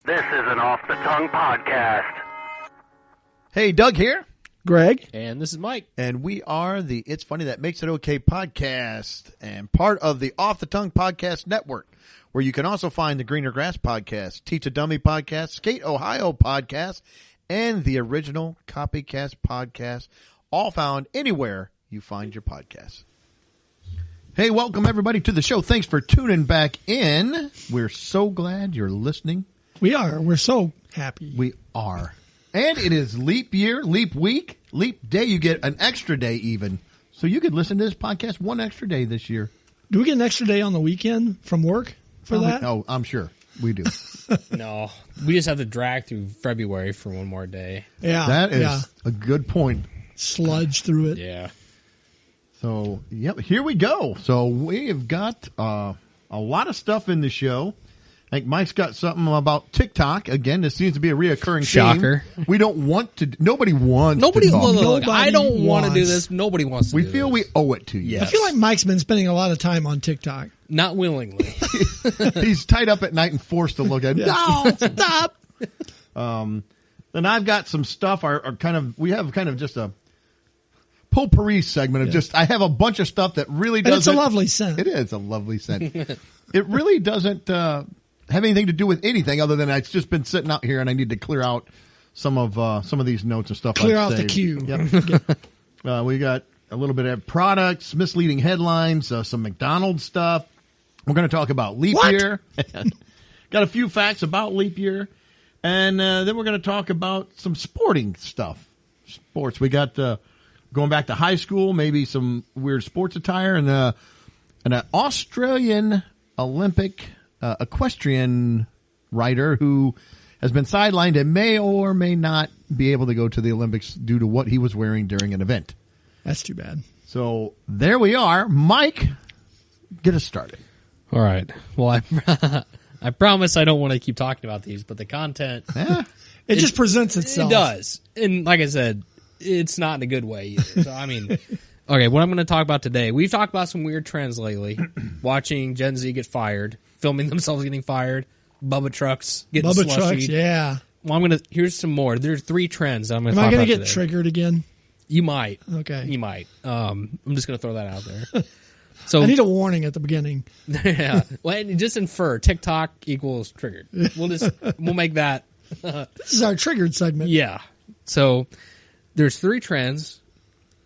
This is an Off the Tongue podcast. Hey, Doug here. Greg. And this is Mike. And we are the It's Funny That Makes It Okay podcast and part of the Off the Tongue podcast network, where you can also find the Greener Grass podcast, Teach a Dummy podcast, Skate Ohio podcast, and the original Copycast podcast, all found anywhere you find your podcasts. Hey, welcome everybody to the show. Thanks for tuning back in. We're so glad you're listening. We are. We're so happy. We are. And it is leap year, leap week, leap day. You get an extra day even. So you could listen to this podcast one extra day this year. Do we get an extra day on the weekend from work for that? Oh, I'm sure we do. No, we just have to drag through February for one more day. Yeah. That is a good point. Sludge through it. Yeah. So, yep, here we go. So we have got a lot of stuff in the show. I think Mike's got something about TikTok. Again, this seems to be a reoccurring Shocker. theme. We don't want to. Nobody wants to talk. Look, I don't want to do this. Nobody wants to do this. We feel we owe it to you. Yes. I feel like Mike's been spending a lot of time on TikTok. Not willingly. He's tied up at night and forced to look at it. No, stop. Then I've got some stuff. We have kind of just a potpourri segment of just, I have a bunch of stuff that really doesn't. And it's a lovely scent. It is a lovely scent. It really doesn't have anything to do with anything other than it's just been sitting out here and I need to clear out some of these notes and stuff. Clear I've out the saved. queue. Yep. We got a little bit of products, misleading headlines, some McDonald's stuff. We're going to talk about leap year. Got a few facts about leap year. And then we're going to talk about some sporting stuff. Sports. We got going back to high school, maybe some weird sports attire, and an Australian Olympic equestrian rider who has been sidelined and may or may not be able to go to the Olympics due to what he was wearing during an event. That's too bad. So there we are. Mike, get us started. All right. Well, I promise I don't want to keep talking about these, but the content... It just presents itself. It does. And like I said, it's not in a good way either. So, I mean... Okay, what I'm going to talk about today, we've talked about some weird trends lately. Watching Gen Z get fired, filming themselves getting fired, Bubba trucks getting slushied. Trucks, yeah. Well, here's some more. There's 3 trends that I'm going to talk about Am I going to get today. triggered again? You might. Okay. You might. I'm just going to throw that out there. So I need a warning at the beginning. Yeah. Well, just infer TikTok equals triggered. We'll make that. This is our triggered segment. Yeah. So there's 3 trends.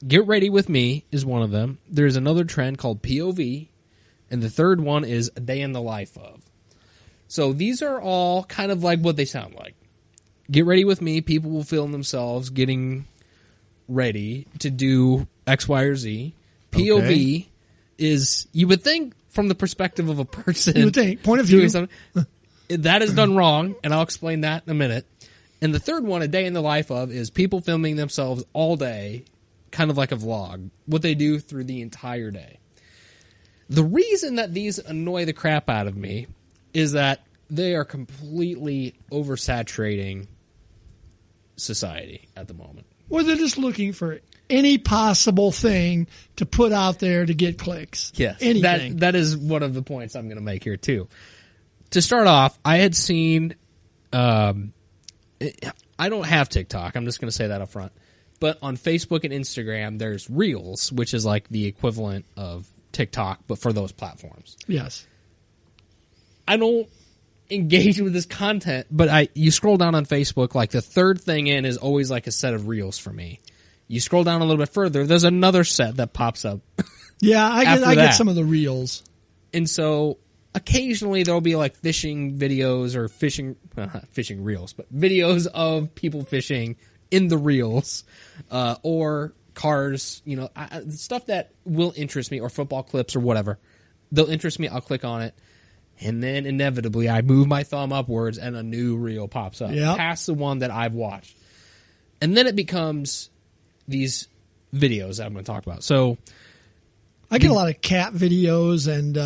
Get ready with me is one of them. There's another trend called POV, and the third one is a day in the life of. So these are all kind of like what they sound like. Get ready with me. People will film themselves getting ready to do X, Y, or Z. POV is, you would think from the perspective of a person. You would think. Point of view. That is done wrong, and I'll explain that in a minute. And the third one, a day in the life of, is people filming themselves all day, kind of like a vlog, what they do through the entire day. The reason that these annoy the crap out of me is that they are completely oversaturating society at the moment. Or they're just looking for any possible thing to put out there to get clicks. Yes, anything. That is one of the points I'm going to make here, too. To start off, I had seen... I don't have TikTok. I'm just going to say that up front. But on Facebook and Instagram, there's Reels, which is like the equivalent of TikTok, but for those platforms. Yes. I don't engage with this content, but you scroll down on Facebook, like the third thing in is always like a set of Reels for me. You scroll down a little bit further, there's another set that pops up. Yeah, I get some of the Reels. And so occasionally there'll be like fishing videos or not fishing reels, but videos of people fishing in the reels, or cars, stuff that will interest me, or football clips or whatever. They'll interest me. I'll click on it. And then inevitably I move my thumb upwards and a new reel pops up past the one that I've watched. And then it becomes these videos that I'm going to talk about. So I get a lot of cat videos and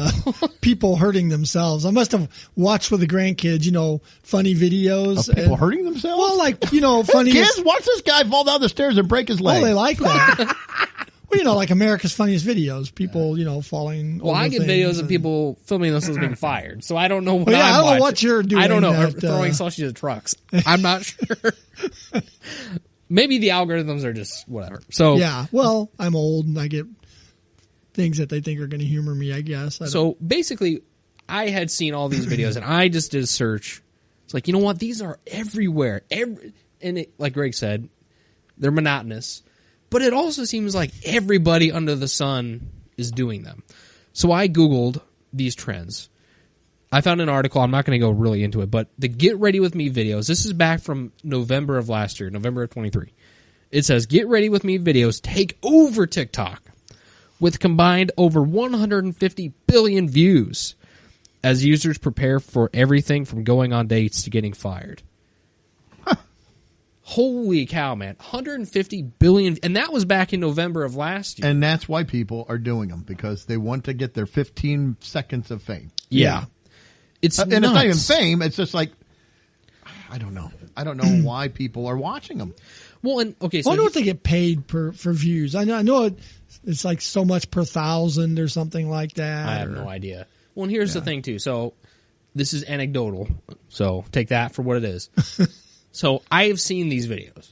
people hurting themselves. I must have watched with the grandkids, funny videos. Of people hurting themselves? Well, like, funny. Kids, watch this guy fall down the stairs and break his leg. Oh, they like that. Well, like America's Funniest Videos, people, falling. Well, over I get things videos of and- people filming themselves being fired, so I don't know what Well, yeah, I'm I don't know watching. what you're doing. I don't know. that, Throwing sausages at trucks. I'm not sure. Maybe the algorithms are just whatever. So Yeah, well, I'm old and I get things that they think are going to humor me, I guess. So basically, I had seen all these videos, and I just did a search. It's like, you know what? These are everywhere. Like Greg said, they're monotonous. But it also seems like everybody under the sun is doing them. So I Googled these trends. I found an article. I'm not going to go really into it, but the Get Ready With Me videos, this is back from November of last year, November of 23. It says, Get Ready With Me videos take over TikTok with combined over 150 billion views as users prepare for everything from going on dates to getting fired. Holy cow, man. 150 billion. And that was back in November of last year. And that's why people are doing them, because they want to get their 15 seconds of fame. Yeah. It's And it's not even nuts. fame. It's just like, I don't know. I don't know why people are watching them. Well, and okay, so I wonder what they get paid for views. I know it's like so much per thousand or something like that. I have no idea. Well, and here's the thing, too. So this is anecdotal. So take that for what it is. So I have seen these videos.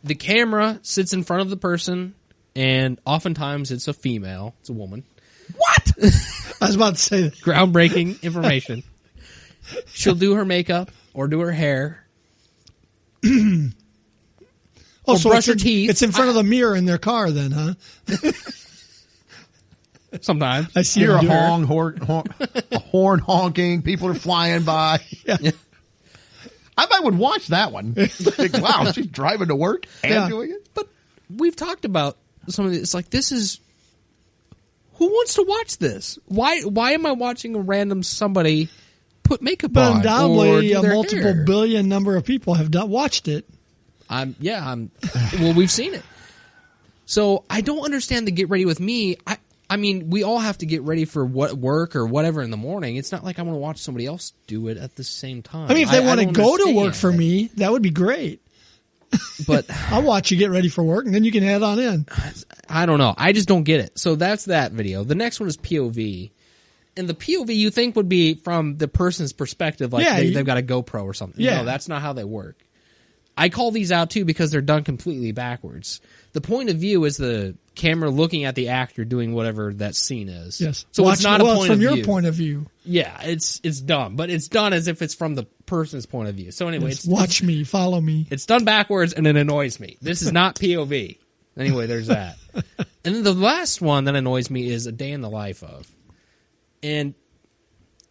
The camera sits in front of the person, and oftentimes it's a female. It's a woman. What? I was about to say that. Groundbreaking information. She'll do her makeup or do her hair. Oh, Or so brush it's her teeth. It's in front of the mirror in their car, then, huh? Sometimes. I see You're her a do a horn honking. People are flying by. Yeah. I would watch that one. Like, wow, she's driving to work and Yeah. doing it. But we've talked about some of this. It's like, this is... Who wants to watch this? Why am I watching a random somebody put makeup But on? undoubtedly, or do a their multiple hair? billion number of people have watched it. Well, we've seen it. So I don't understand the Get Ready With Me. I mean, we all have to get ready for work or whatever in the morning. It's not like I want to watch somebody else do it at the same time. I mean, if they want to don't go to work understand for it. me, that would be great. But I'll watch you get ready for work, and then you can head on in. I don't know. I just don't get it. So that's that video. The next one is POV. And the POV you think would be from the person's perspective, like Yeah, they've got a GoPro or something. Yeah. No, that's not how they work. I call these out too because they're done completely backwards. The point of view is the camera looking at the actor doing whatever that scene is. Yes. So it's not a point from of your view. point of view. Yeah, it's dumb, but it's done as if it's from the person's point of view. So anyway, Yes, watch me, follow me. it's done backwards and it annoys me. This is not POV. Anyway, there's that. And then the last one that annoys me is a day in the life of. And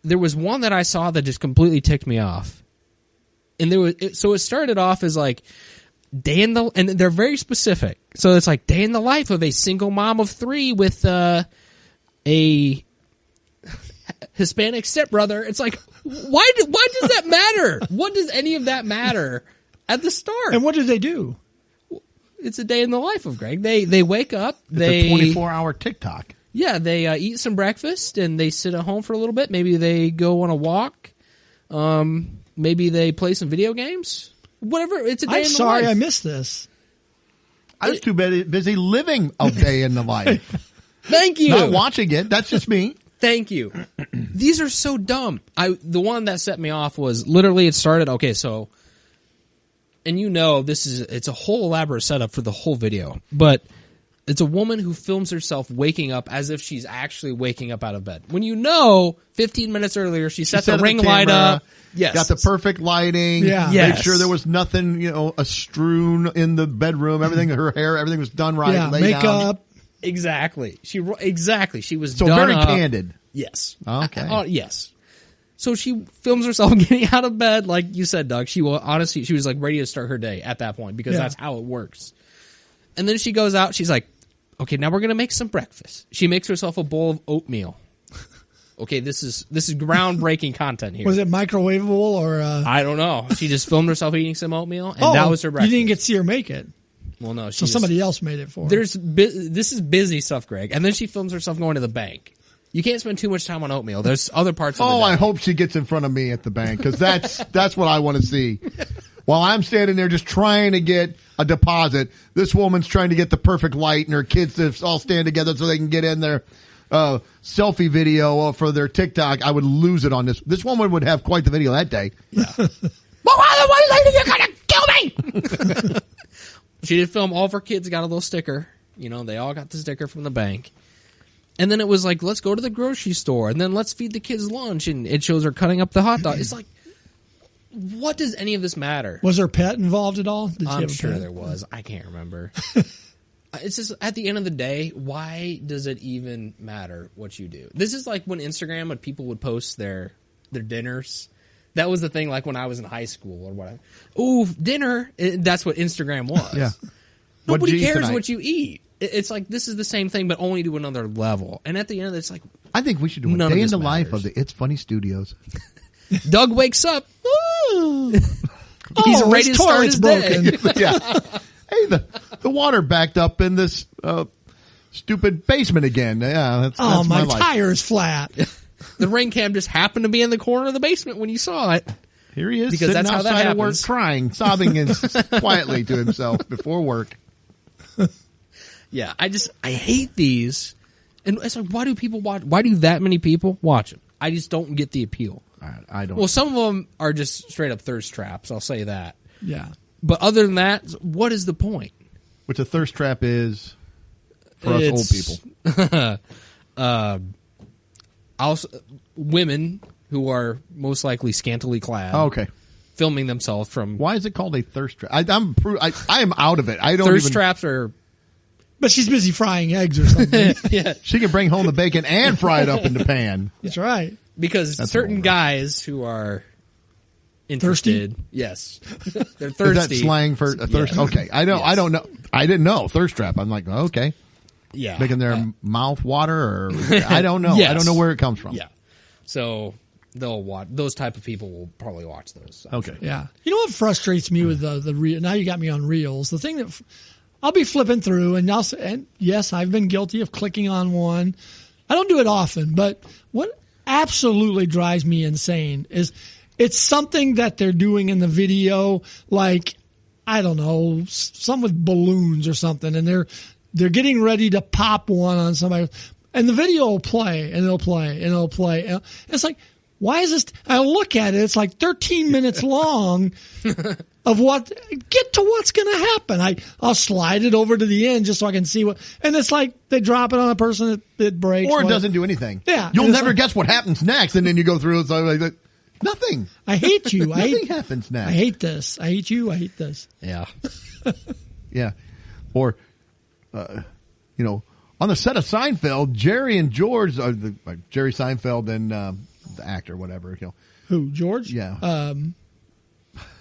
there was one that I saw that just completely ticked me off. And so it started off as like and they're very specific. So it's like day in the life of a single mom of 3 with a Hispanic stepbrother. It's like, why does that matter? What does any of that matter at the start? And what did they do? It's a day in the life of Greg. They wake up. It's a 24-hour TikTok. Yeah, they eat some breakfast and they sit at home for a little bit. Maybe they go on a walk. Maybe they play some video games. Whatever. It's a day I'm in the sorry life. I missed this. I was too busy living a day in the life. Thank you. Not watching it. That's just me. Thank you. These are so dumb. The one that set me off was literally it started. Okay, so, and it's a whole elaborate setup for the whole video, but it's a woman who films herself waking up as if she's actually waking up out of bed. When 15 minutes earlier, she set the set ring the light camera, up. Yes. Got the perfect lighting. Yeah. Made Yes. sure there was nothing, a strewn in the bedroom. Everything, her hair, everything was done right. Yeah, laid down. makeup. Exactly. She was So done very up. candid. Yes. Okay. Yes. So she films herself getting out of bed, like you said, Doug. She was like ready to start her day at that point because Yeah. that's how it works. And then she goes out. She's like, okay, now we're going to make some breakfast. She makes herself a bowl of oatmeal. Okay, this is groundbreaking content here. Was it microwavable or? I don't know. She just filmed herself eating some oatmeal, and that was her breakfast. You didn't get to see her make it, well, no. so somebody else made it for her. This is busy stuff, Greg. And then she films herself going to the bank. You can't spend too much time on oatmeal. There's other parts of the Oh, day. I hope she gets in front of me at the bank because that's what I want to see. While I'm standing there just trying to get a deposit. This woman's trying to get the perfect light, and her kids to all stand together so they can get in their selfie video for their TikTok. I would lose it on this. This woman would have quite the video that day. Yeah. Why, lady, you're gonna kill me? She did film. All of her kids got a little sticker. You know, they all got the sticker from the bank. And then it was like, let's go to the grocery store, and then let's feed the kids lunch, and it shows her cutting up the hot dog. It's like, what does any of this matter? Was her pet involved at all? Did she I'm have a sure pet? there was. I can't remember. It's just, at the end of the day, why does it even matter what you do? This is like when Instagram, when people would post their dinners. That was the thing, like when I was in high school or whatever. Ooh, dinner. That's what Instagram was. Yeah. Nobody cares what you eat. It's like, this is the same thing, but only to another level. And at the end, it's like, I think we should do a none of day in this the life matters. of the It's Funny Studios. Doug wakes up. He's Oh, ready to his start toilet's his day. broken. Yeah. Hey, the water backed up in this stupid basement again. Yeah, that's Oh, my my life. tire's flat. The ring cam just happened to be in the corner of the basement when you saw it. Here he is, Because sitting that's how that outside of work, happens. crying, sobbing quietly to himself before work. Yeah, I hate these. And it's like, why do people watch? Why do that many people watch them? I just don't get the appeal. I don't. Well, some of them are just straight up thirst traps. I'll say that. Yeah. But other than that, what is the point? Which a thirst trap is for us old people. Also, women who are most likely scantily clad. Oh, okay. Filming themselves from Why is it called a thirst trap? I am out of it. I don't thirst even. traps are. But she's busy frying eggs or something. Yeah, She can bring home the bacon and fry it up in the pan. That's right. because That's certain over. guys who are interested, yes, they're thirsty. Is that slang for a thirst? Yeah. Okay, I know. Yes. I don't know. I didn't know thirst trap. I'm like, okay, Yeah, making their mouth water, or I don't know. Yes. I don't know where it comes from. yeah. So they'll watch. Those type of people will probably watch those. I'm Okay. sure. Yeah. You know what frustrates me with the reel? Now you got me on reels. The thing that I'll be flipping through, and yes, I've been guilty of clicking on one. I don't do it often, but what absolutely drives me insane is it's something that they're doing in the video, like, I don't know, some with balloons or something, and they're getting ready to pop one on somebody, and the video will play, and it'll play, and it'll play. And it's like, why is this? I look at it, it's like 13 minutes long of what, get to what's going to happen. I'll slide it over to the end just so I can see what, and it's like they drop it on a person, it breaks. Or it whatever. doesn't do anything. Yeah. You'll And it's never like- guess what happens next, and then you go through it. So like, nothing. I hate you. Nothing happens next. I hate this. I hate you. I hate this. Yeah. Yeah. Or, you know, on the set of Seinfeld, Jerry and George, Jerry Seinfeld and the actor, whatever, you know. Who? George? Yeah.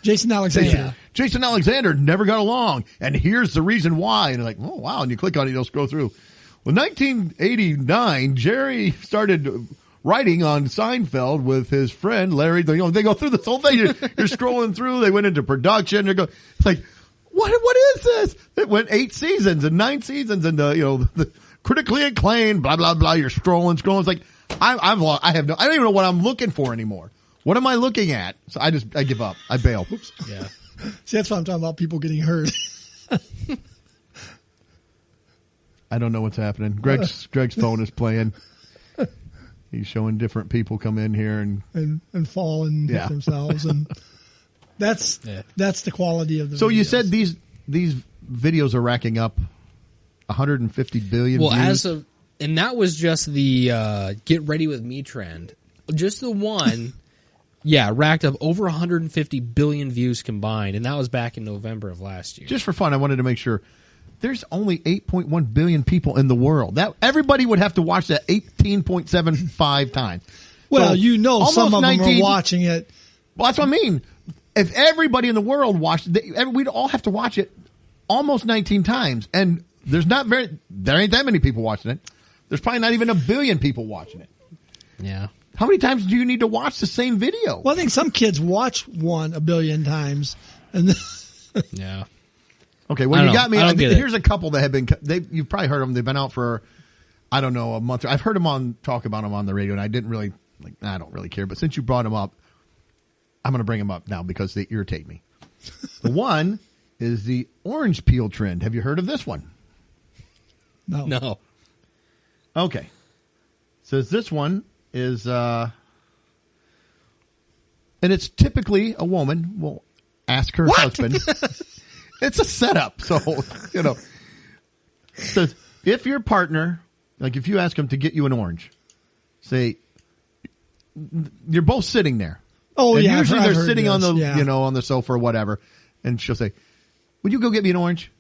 Jason Alexander. Jason Alexander never got along, and here's the reason why. And you're like, oh, wow. And you click on it, you'll scroll through. Well, 1989, Jerry started writing on Seinfeld with his friend Larry. You know, they go through this whole thing. You're scrolling through. They went into production. It's like, what is this? It went 8 seasons and 9 seasons, and you know, the critically acclaimed, blah blah blah. You're scrolling. It's like I don't even know what I'm looking for anymore. What am I looking at? So I give up. I bail. Oops. Yeah. See, that's what I'm talking about. People getting hurt. I don't know what's happening. Greg's phone is playing. He's showing different people come in here and fall and Yeah. hit themselves, and that's the quality of the. So you videos. said these videos are racking up 150 billion Well, views. and that was just the get ready with me trend. Just the one, yeah, racked up over 150 billion views combined, and that was back in November of last year. Just for fun, I wanted to make sure. There's only 8.1 billion people in the world. That everybody would have to watch that 18.75 times. well, So, you know, almost some of them 19 are watching it. Well, that's what I mean. If everybody in the world watched it, we'd all have to watch it almost 19 times. And there ain't that many people watching it. There's probably not even a billion people watching it. Yeah. How many times do you need to watch the same video? Well, I think some kids watch one a billion times, and Yeah. Okay, well, I you don't got me. know. I don't get it. Here's a couple that have been. You've probably heard of them. They've been out for, I don't know, a month. I've heard them talk about them on the radio, and I didn't really I don't really care. But since you brought them up, I'm going to bring them up now because they irritate me. The one is the orange peel trend. Have you heard of this one? No. Okay. Says this one is, and it's typically a woman will ask her husband. It's a setup. So, says if your partner, like if you ask him to get you an orange, say, you're both sitting there. Oh, and yeah. usually I've they're heard sitting on this. the, on the sofa or whatever. And she'll say, would you go get me an orange?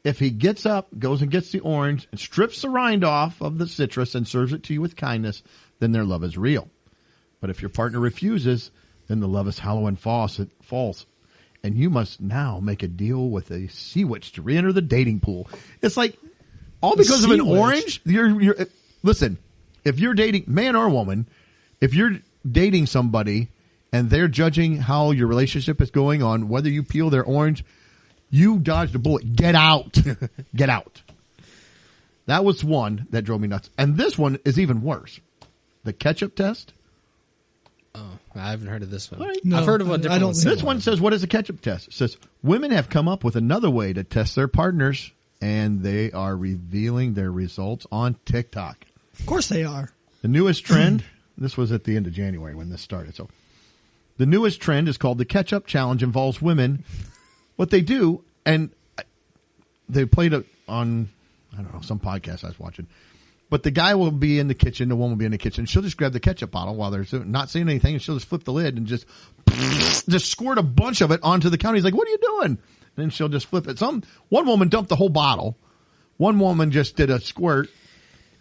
If he gets up, goes and gets the orange, and strips the rind off of the citrus and serves it to you with kindness, then their love is real. But if your partner refuses, then the love is hollow and false. And you must now make a deal with a sea witch to re-enter the dating pool. It's like, all because of an orange? You're listen, if you're dating, man or woman, if you're dating somebody and they're judging how your relationship is going on whether you peel their orange, you dodged a bullet. Get out. Get out. That was one that drove me nuts. And this one is even worse. The ketchup test. Oh, I haven't heard of this one. No, I've heard of a I different don't one. think This one says, what is a ketchup test? It says, women have come up with another way to test their partners, and they are revealing their results on TikTok. Of course they are. The newest trend, this was at the end of January when this started. So the newest trend is called the Ketchup Challenge, involves women. What they do, and they played it on, I don't know, some podcast I was watching. But the guy will be in the kitchen, the woman will be in the kitchen. She'll just grab the ketchup bottle while they're not saying anything, and she'll just flip the lid and just squirt a bunch of it onto the counter. He's like, what are you doing? And then she'll just flip it. One woman dumped the whole bottle. One woman just did a squirt.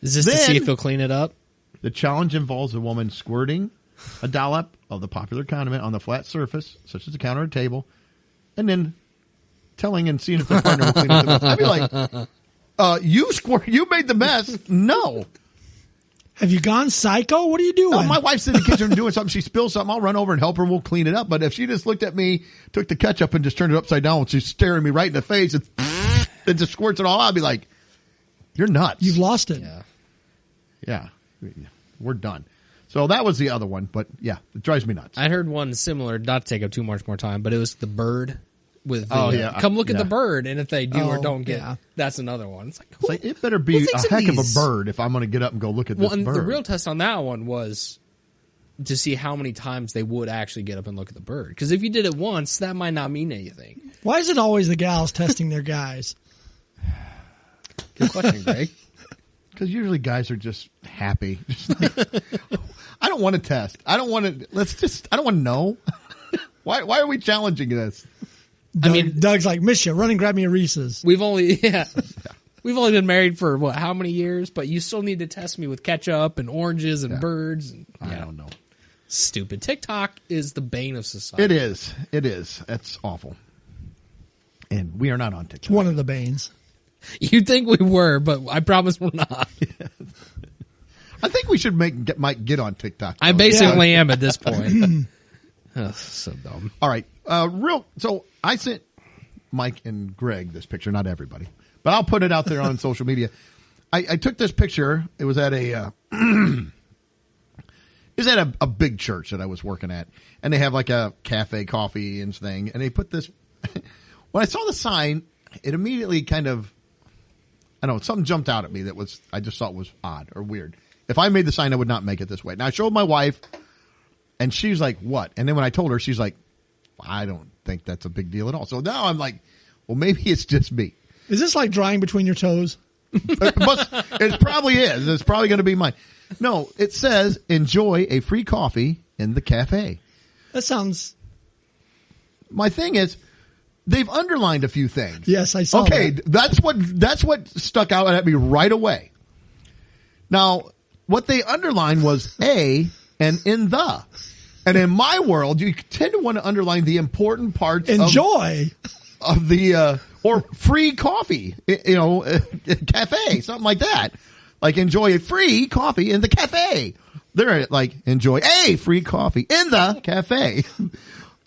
Is this to see if he'll clean it up? The challenge involves a woman squirting a dollop of the popular condiment on the flat surface, such as the counter or table, and then telling and seeing if their partner will clean up the mess. I'd be like, you made the mess. No. Have you gone psycho? What are you doing? No, my wife's in the kitchen doing something. She spills something. I'll run over and help her and we'll clean it up. But if she just looked at me, took the ketchup and just turned it upside down, she's staring me right in the face and just squirts it all out, I'd be like, you're nuts. You've lost it. Yeah. We're done. So that was the other one. But yeah, it drives me nuts. I heard one similar, not to take up too much more time, but it was the bird. With the, come look at the bird, and if they do or don't get, that's another one. It's like, it better be a heck of a bird if I'm going to get up and go look at this bird. The real test on that one was to see how many times they would actually get up and look at the bird. Because if you did it once, that might not mean anything. Why is it always the gals testing their guys? Good question, Greg. Because usually guys are just happy. I don't want to test. I don't want to. I don't want to know. Why are we challenging this? Doug's like, miss you, run and grab me a Reese's. We've only been married for how many years? But you still need to test me with ketchup and oranges and birds. And, I don't know. Stupid. TikTok is the bane of society. It is. That's awful. And we are not on TikTok. It's one of the banes. You'd think we were, but I promise we're not. I think we should Mike get on TikTok. I basically am at this point. Oh, so dumb. All right. So I sent Mike and Greg this picture, not everybody, but I'll put it out there on social media. I took this picture. It was at a big church that I was working at, and they have like a cafe coffee and thing. And they put this. When I saw the sign, it immediately kind of, I don't know, something jumped out at me that I just thought was odd or weird. If I made the sign, I would not make it this way. Now I showed my wife. And she's like, what? And then when I told her, she's like, I don't think that's a big deal at all. So now I'm like, well, maybe it's just me. Is this like drying between your toes? It probably is. It's probably going to be mine. No, it says, enjoy a free coffee in the cafe. That sounds... My thing is, they've underlined a few things. Yes, I saw that. That's what stuck out at me right away. Now, what they underlined was A and in the. And in my world, you tend to want to underline the important parts Enjoy. of the, or free coffee, cafe, something like that. Like enjoy a free coffee in the cafe. They're like, enjoy a free coffee in the cafe.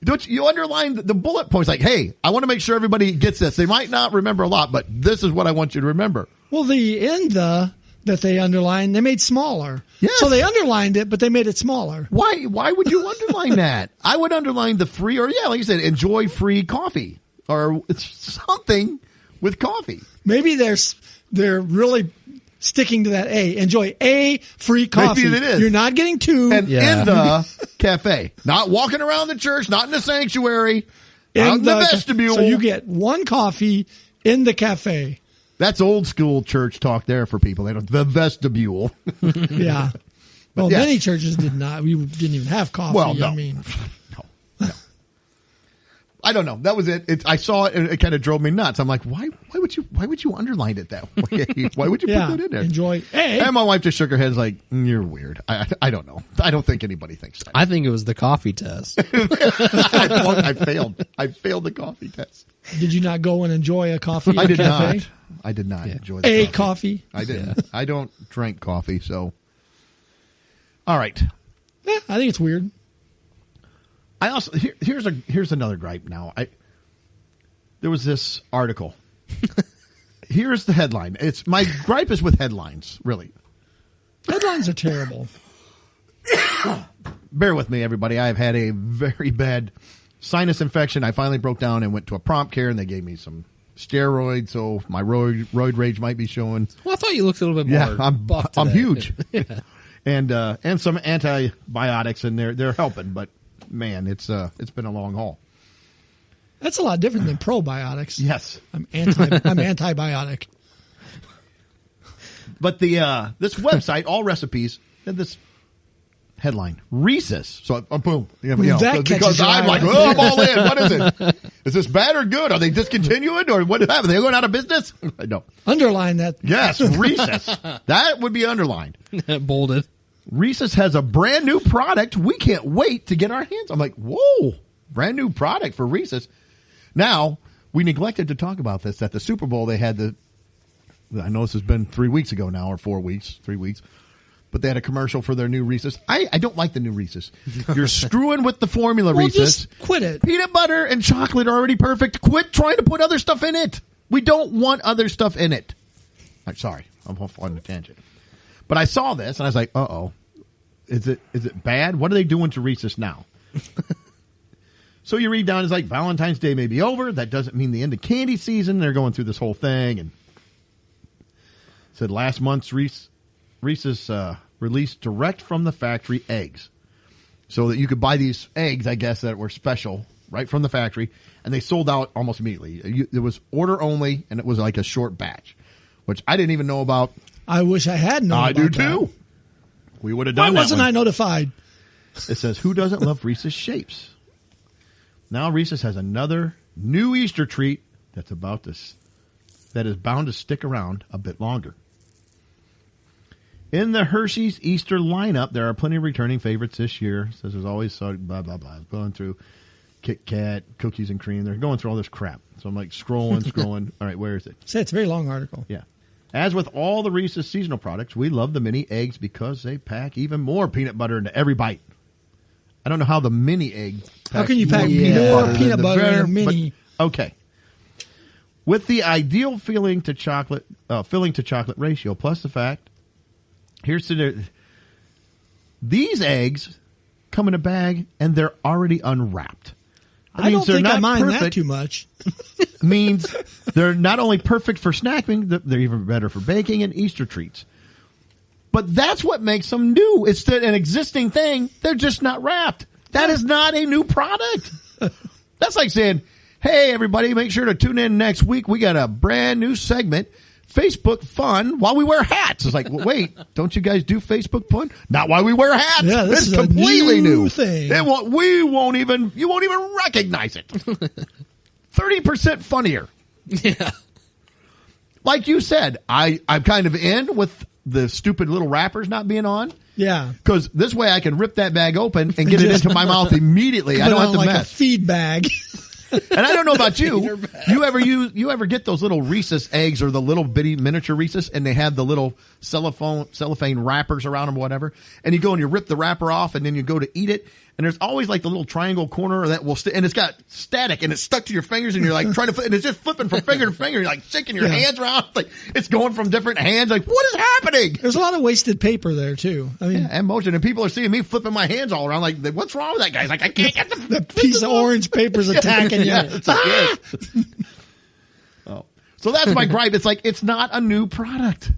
Don't you underline the bullet points like, hey, I want to make sure everybody gets this. They might not remember a lot, but this is what I want you to remember. Well, the in the that they underlined, they made smaller. Yes. So they underlined it, but they made it smaller. Why would you underline that? I would underline the free, or like you said, enjoy free coffee. or something with coffee. Maybe they're really sticking to that A. Enjoy a free coffee. Maybe it is. You're not getting two. And in the cafe, not walking around the church, not in the sanctuary, out in the vestibule. So you get one coffee in the cafe. That's old school church talk there for people. They don't, the vestibule. Yeah. Well, yeah. many churches did not. We didn't even have coffee. Well, no. I mean, no. I don't know. That was it. I saw it and it kind of drove me nuts. I'm like, why would you underline it that way? Why would you put that in there? Enjoy A. And my wife just shook her head like, you're weird. I don't know. I don't think anybody thinks that. I think it was the coffee test. I failed. I failed the coffee test. Did you not go and enjoy a coffee in I a did cafe? not. I did not enjoy the A coffee. coffee. I didn't. I don't drink coffee, so. All right. Yeah, I think it's weird. I also here's another gripe now. There was this article. Here's the headline. It's my gripe is with headlines, really. Headlines are terrible. Bear with me, everybody. I've had a very bad sinus infection. I finally broke down and went to a prompt care, and they gave me some steroids, so my roid rage might be showing. Well, I thought you looked a little bit more. Yeah, buff I'm today. huge. And some antibiotics, and they're helping, but man, it's been a long haul. That's a lot different than probiotics. Yes. I'm antibiotic. But this website, All Recipes, had this headline, Reese's. So boom. That because catches your I'm eye. like, oh, I'm all in. What is it? Is this bad or good? Are they discontinuing or what happened? Are they going out of business? I know. Underline that. Yes, Reese's. That would be underlined. Bolded. Reese's has a brand new product. We can't wait to get our hands. I'm like, whoa, brand new product for Reese's. Now, we neglected to talk about this. At the Super Bowl, they had I know this has been 3 weeks ago now, or 3 weeks, but they had a commercial for their new Reese's. I don't like the new Reese's. You're screwing with the formula Reese's. Just quit it. Peanut butter and chocolate are already perfect. Quit trying to put other stuff in it. We don't want other stuff in it. I'm sorry. I'm off on a tangent. But I saw this, and I was like, uh-oh. Is it bad? What are they doing to Reese's now? So you read down, it's like Valentine's Day may be over. That doesn't mean the end of candy season. They're going through this whole thing. And said last month's Reese's released direct from the factory eggs. So that you could buy these eggs, I guess, that were special right from the factory. And they sold out almost immediately. It was order only, and it was like a short batch, which I didn't even know about. I wish I had known. I do about that. too. We would have done Why that. wasn't I notified? It says, who doesn't love Reese's shapes? Now Reese's has another new Easter treat that is bound to stick around a bit longer. In the Hershey's Easter lineup, there are plenty of returning favorites this year. It says there's always blah, blah, blah. Going through Kit Kat, cookies and cream. They're going through all this crap. So I'm like scrolling. All right, where is it? Say it's a very long article. Yeah. As with all the Reese's seasonal products, we love the mini eggs because they pack even more peanut butter into every bite. I don't know how the mini egg packs How can you pack more more peanut butter in a mini? But, okay. With the ideal filling to chocolate ratio, plus the fact, these eggs come in a bag and they're already unwrapped. I don't think I mind that too much. Means they're not only perfect for snacking, they're even better for baking and Easter treats. But that's what makes them new. It's an existing thing. They're just not wrapped. That is not a new product. That's like saying, hey, everybody, make sure to tune in next week. We got a brand new segment, Facebook Fun, while we wear hats. It's like, wait, don't you guys do Facebook Fun? Not while we wear hats. Yeah, this it's is completely a new new thing. You won't even recognize it. 30% funnier. Yeah. Like you said, I'm kind of in with the stupid little wrappers not being on. Yeah. Because this way I can rip that bag open and get it into my mouth immediately. I don't have to like mess. a feed bag. And I don't know about you. You ever get those little Reese's eggs or the little bitty miniature Reese's and they have the little cellophane wrappers around them or whatever. And you go and you rip the wrapper off and then you go to eat it And there's always like the little triangle corner that will and it's got static and it's stuck to your fingers and you're like trying to, and it's just flipping from finger to finger. You're like shaking your hands around. Like it's going from different hands. Like what is happening? There's a lot of wasted paper there too. I mean, and motion. And people are seeing me flipping my hands all around. Like what's wrong with that guy? He's like, I can't get the piece of orange paper's attacking you. It's like, oh, so that's my gripe. It's like, it's not a new product.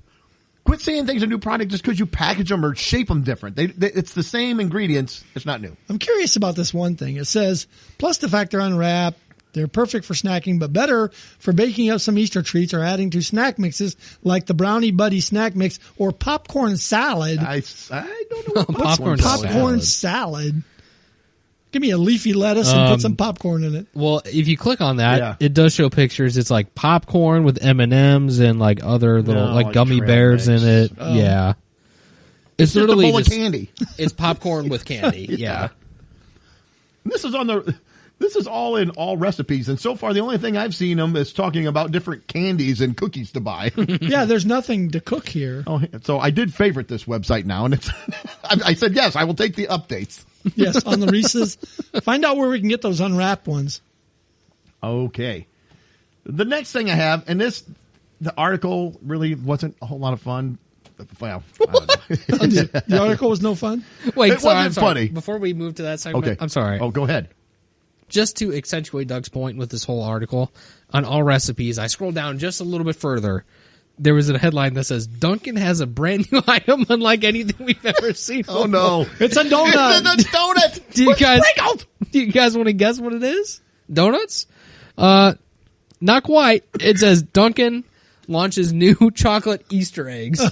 Quit saying things are a new product just because you package them or shape them different. It's the same ingredients. It's not new. I'm curious about this one thing. It says, plus the fact they're unwrapped, they're perfect for snacking, but better for baking up some Easter treats or adding to snack mixes like the Brownie Buddy snack mix or popcorn salad. I don't know what popcorn salad. Give me a leafy lettuce and put some popcorn in it. Well, if you click on that, it does show pictures. It's like popcorn with M&Ms and like other little like gummy bears in it. Oh. Yeah. It's literally a bowl of candy. It's popcorn with candy. Yeah. This is all in all recipes, and so far the only thing I've seen them is talking about different candies and cookies to buy. Yeah, there's nothing to cook here. Oh, so I did favorite this website now, and it's I said yes, I will take the updates. Yes, on the Reese's. Find out where we can get those unwrapped ones. Okay. The next thing I have, and the article really wasn't a whole lot of fun. Well, I don't know. The article was no fun? Wait, it wasn't funny. Before we move to that segment, okay. I'm sorry. Oh, go ahead. Just to accentuate Doug's point with this whole article, on all recipes, I scrolled down just a little bit further. There was a headline that says, Dunkin' has a brand new item unlike anything we've ever seen before. Oh, no. It's a donut. It's a donut. Do you guys want to guess what it is? Donuts? Not quite. It says, Dunkin' launches new chocolate Easter eggs.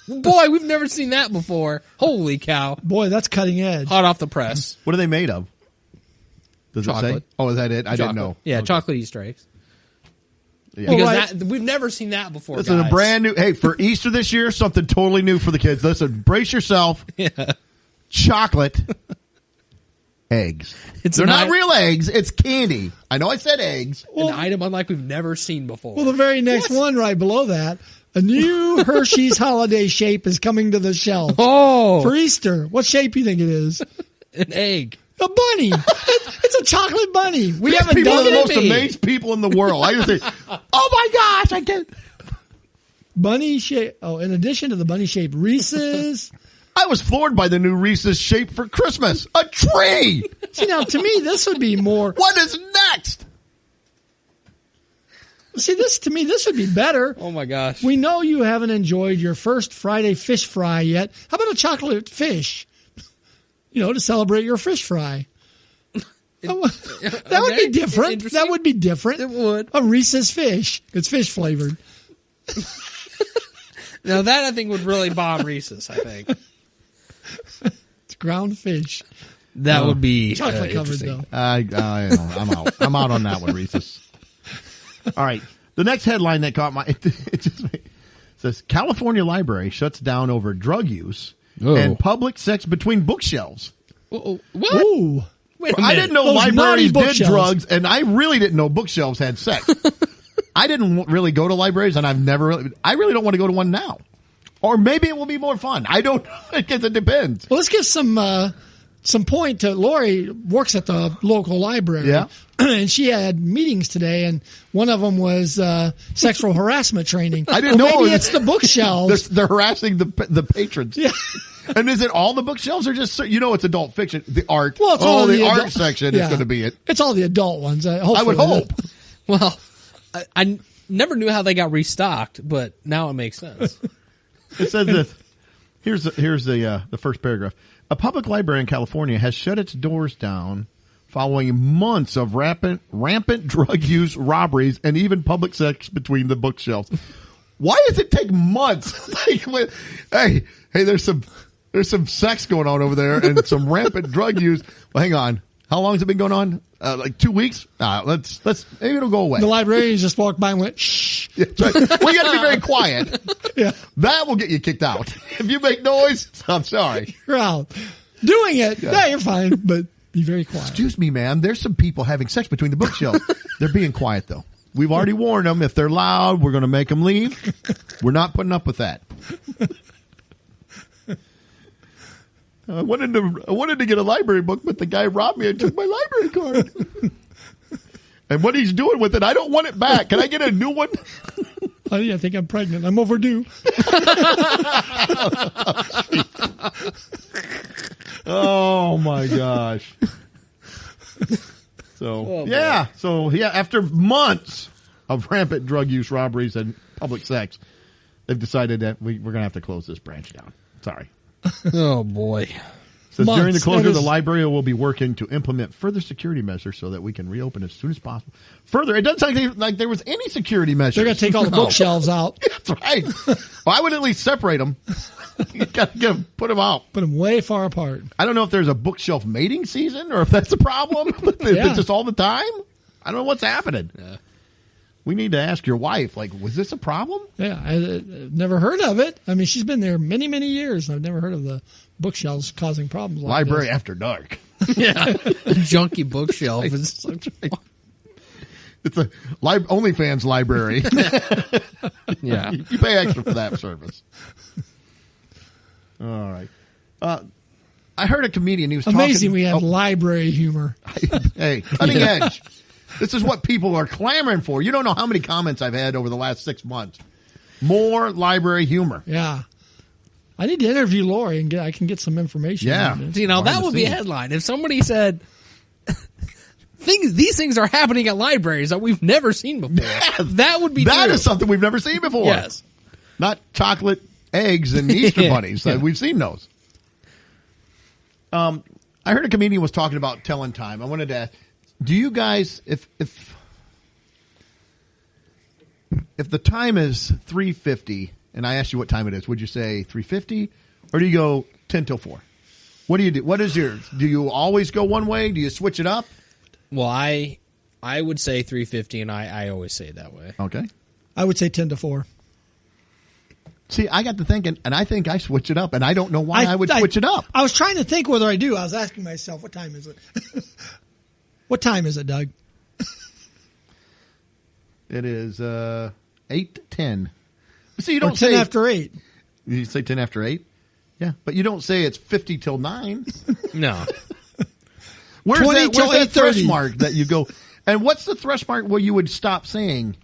Boy, we've never seen that before. Holy cow. Boy, that's cutting edge. Hot off the press. What are they made of? Does chocolate. It say? Oh, is that it? I didn't know. Yeah, okay. Chocolate Easter eggs. Yeah. Because we've never seen that before. This is a brand new. Hey, for Easter this year, something totally new for the kids. Listen, brace yourself. Yeah. Chocolate eggs. They're not real eggs. It's candy. I know I said eggs. Well, an item unlike we've never seen before. Well, the very next one right below that, a new Hershey's holiday shape is coming to the shelf. Oh, for Easter. What shape do you think it is? An egg. A bunny. It's a chocolate bunny. We haven't people done are the most amazed people in the world. I just say, oh my gosh, I get bunny shape. Oh, in addition to the bunny shape, Reese's. I was floored by the new Reese's shape for Christmas. A tree. See, now to me, this would be more. What is next? See, this would be better. Oh my gosh. We know you haven't enjoyed your first Friday fish fry yet. How about a chocolate fish? To celebrate your fish fry. That would be different. That would be different. It would. A Reese's fish. It's fish flavored. Now that I think would really bomb Reese's, I think. It's ground fish. That would be chocolate covered though. I'm out. I'm out on that one, Reese's. All right. The next headline that caught my it says California library shuts down over drug use and public sex between bookshelves. What? Ooh. Wait a minute. I didn't know Those libraries naughty did drugs, and I really didn't know bookshelves had sex. I didn't really go to libraries, and I really don't want to go to one now. Or maybe it will be more fun. I don't know. I guess it depends. Well, let's give some point to Lori. Works at the local library. Yeah. And she had meetings today, and one of them was sexual harassment training. I didn't know. Maybe it's the bookshelves. They're harassing the patrons. Yeah. And is it all the bookshelves or just, it's adult fiction, the art? Well, it's all the art adult section is going to be it. It's all the adult ones. I would hope. Well, I never knew how they got restocked, but now it makes sense. It says this. Here's the first paragraph. A public library in California has shut its doors down following months of rampant drug use, robberies, and even public sex between the bookshelves. Why does it take months? Hey, there's some sex going on over there and some rampant drug use. Well, hang on. How long has it been going on? Like 2 weeks? Let's maybe it'll go away. The librarians just walked by and went, shh. Yeah, right. We got to be very quiet. Yeah. That will get you kicked out. If you make noise, I'm sorry. You're out. Doing it. Yeah, you're fine, but be very quiet. Excuse me, ma'am. There's some people having sex between the bookshelves. They're being quiet, though. We've already warned them. If they're loud, we're going to make them leave. We're not putting up with that. I wanted to get a library book, but the guy robbed me and took my library card. And what he's doing with it, I don't want it back. Can I get a new one? Honey, I think I'm pregnant. I'm overdue. Oh my gosh. So after months of rampant drug use, robberies, and public sex, they've decided that we're going to have to close this branch down. Sorry. Oh boy. Says Months. during the closure, That the is- library will be working to implement further security measures so that we can reopen as soon as possible. Further, it doesn't sound like there was any security measures. They're going to take all the bookshelves out, That's right. Well, I would at least separate them. You got to put them out. put them way far apart. I don't know if there's a bookshelf mating season or if that's a problem. If Yeah. it's just all the time. I don't know what's happening. Yeah. We need to ask your wife, like, was this a problem? Yeah, I've never heard of it. I mean, she's been there many, many years. I've never heard of the bookshelves causing problems like Library this. after dark. Yeah. A junky bookshelf is such It's a OnlyFans library. yeah. You pay extra for that service. All right. I heard a comedian. He was Amazing talking. we have Oh, library humor. hey, cutting edge. This is what people are clamoring for. You don't know how many comments I've had over the last 6 months. More library humor. Yeah. I need to interview Lori and I can get some information. Yeah. on this. You know, Behind that the would be a scenes. headline. If somebody said, these things are happening at libraries that we've never seen before. That would be That true. is something we've never seen before. Yes. Not chocolate eggs and Easter Yeah. bunnies. Yeah. We've seen those. I heard a comedian was talking about telling time. I wanted to ask, do you guys, if the time is 3:50 and I ask you what time it is, would you say 3:50 or do you go 10 till 4? What do you do? What is yours? Do you always go one way? Do you switch it up? Well, I would say 3:50, and I always say it that way. Okay. I would say 10 to 4. See, I got to thinking, and I think I switch it up, and I don't know why I would switch it up. I was trying to think whether I do. I was asking myself, what time is it? What time is it, Doug? It is 8:10. See, you Or don't 10 say after 8. You say 10 after 8? Yeah, but you don't say it's 50 till 9. No. Where's 20 that, till where's that thresh 8:30? mark that you go? And what's the thresh mark where you would stop saying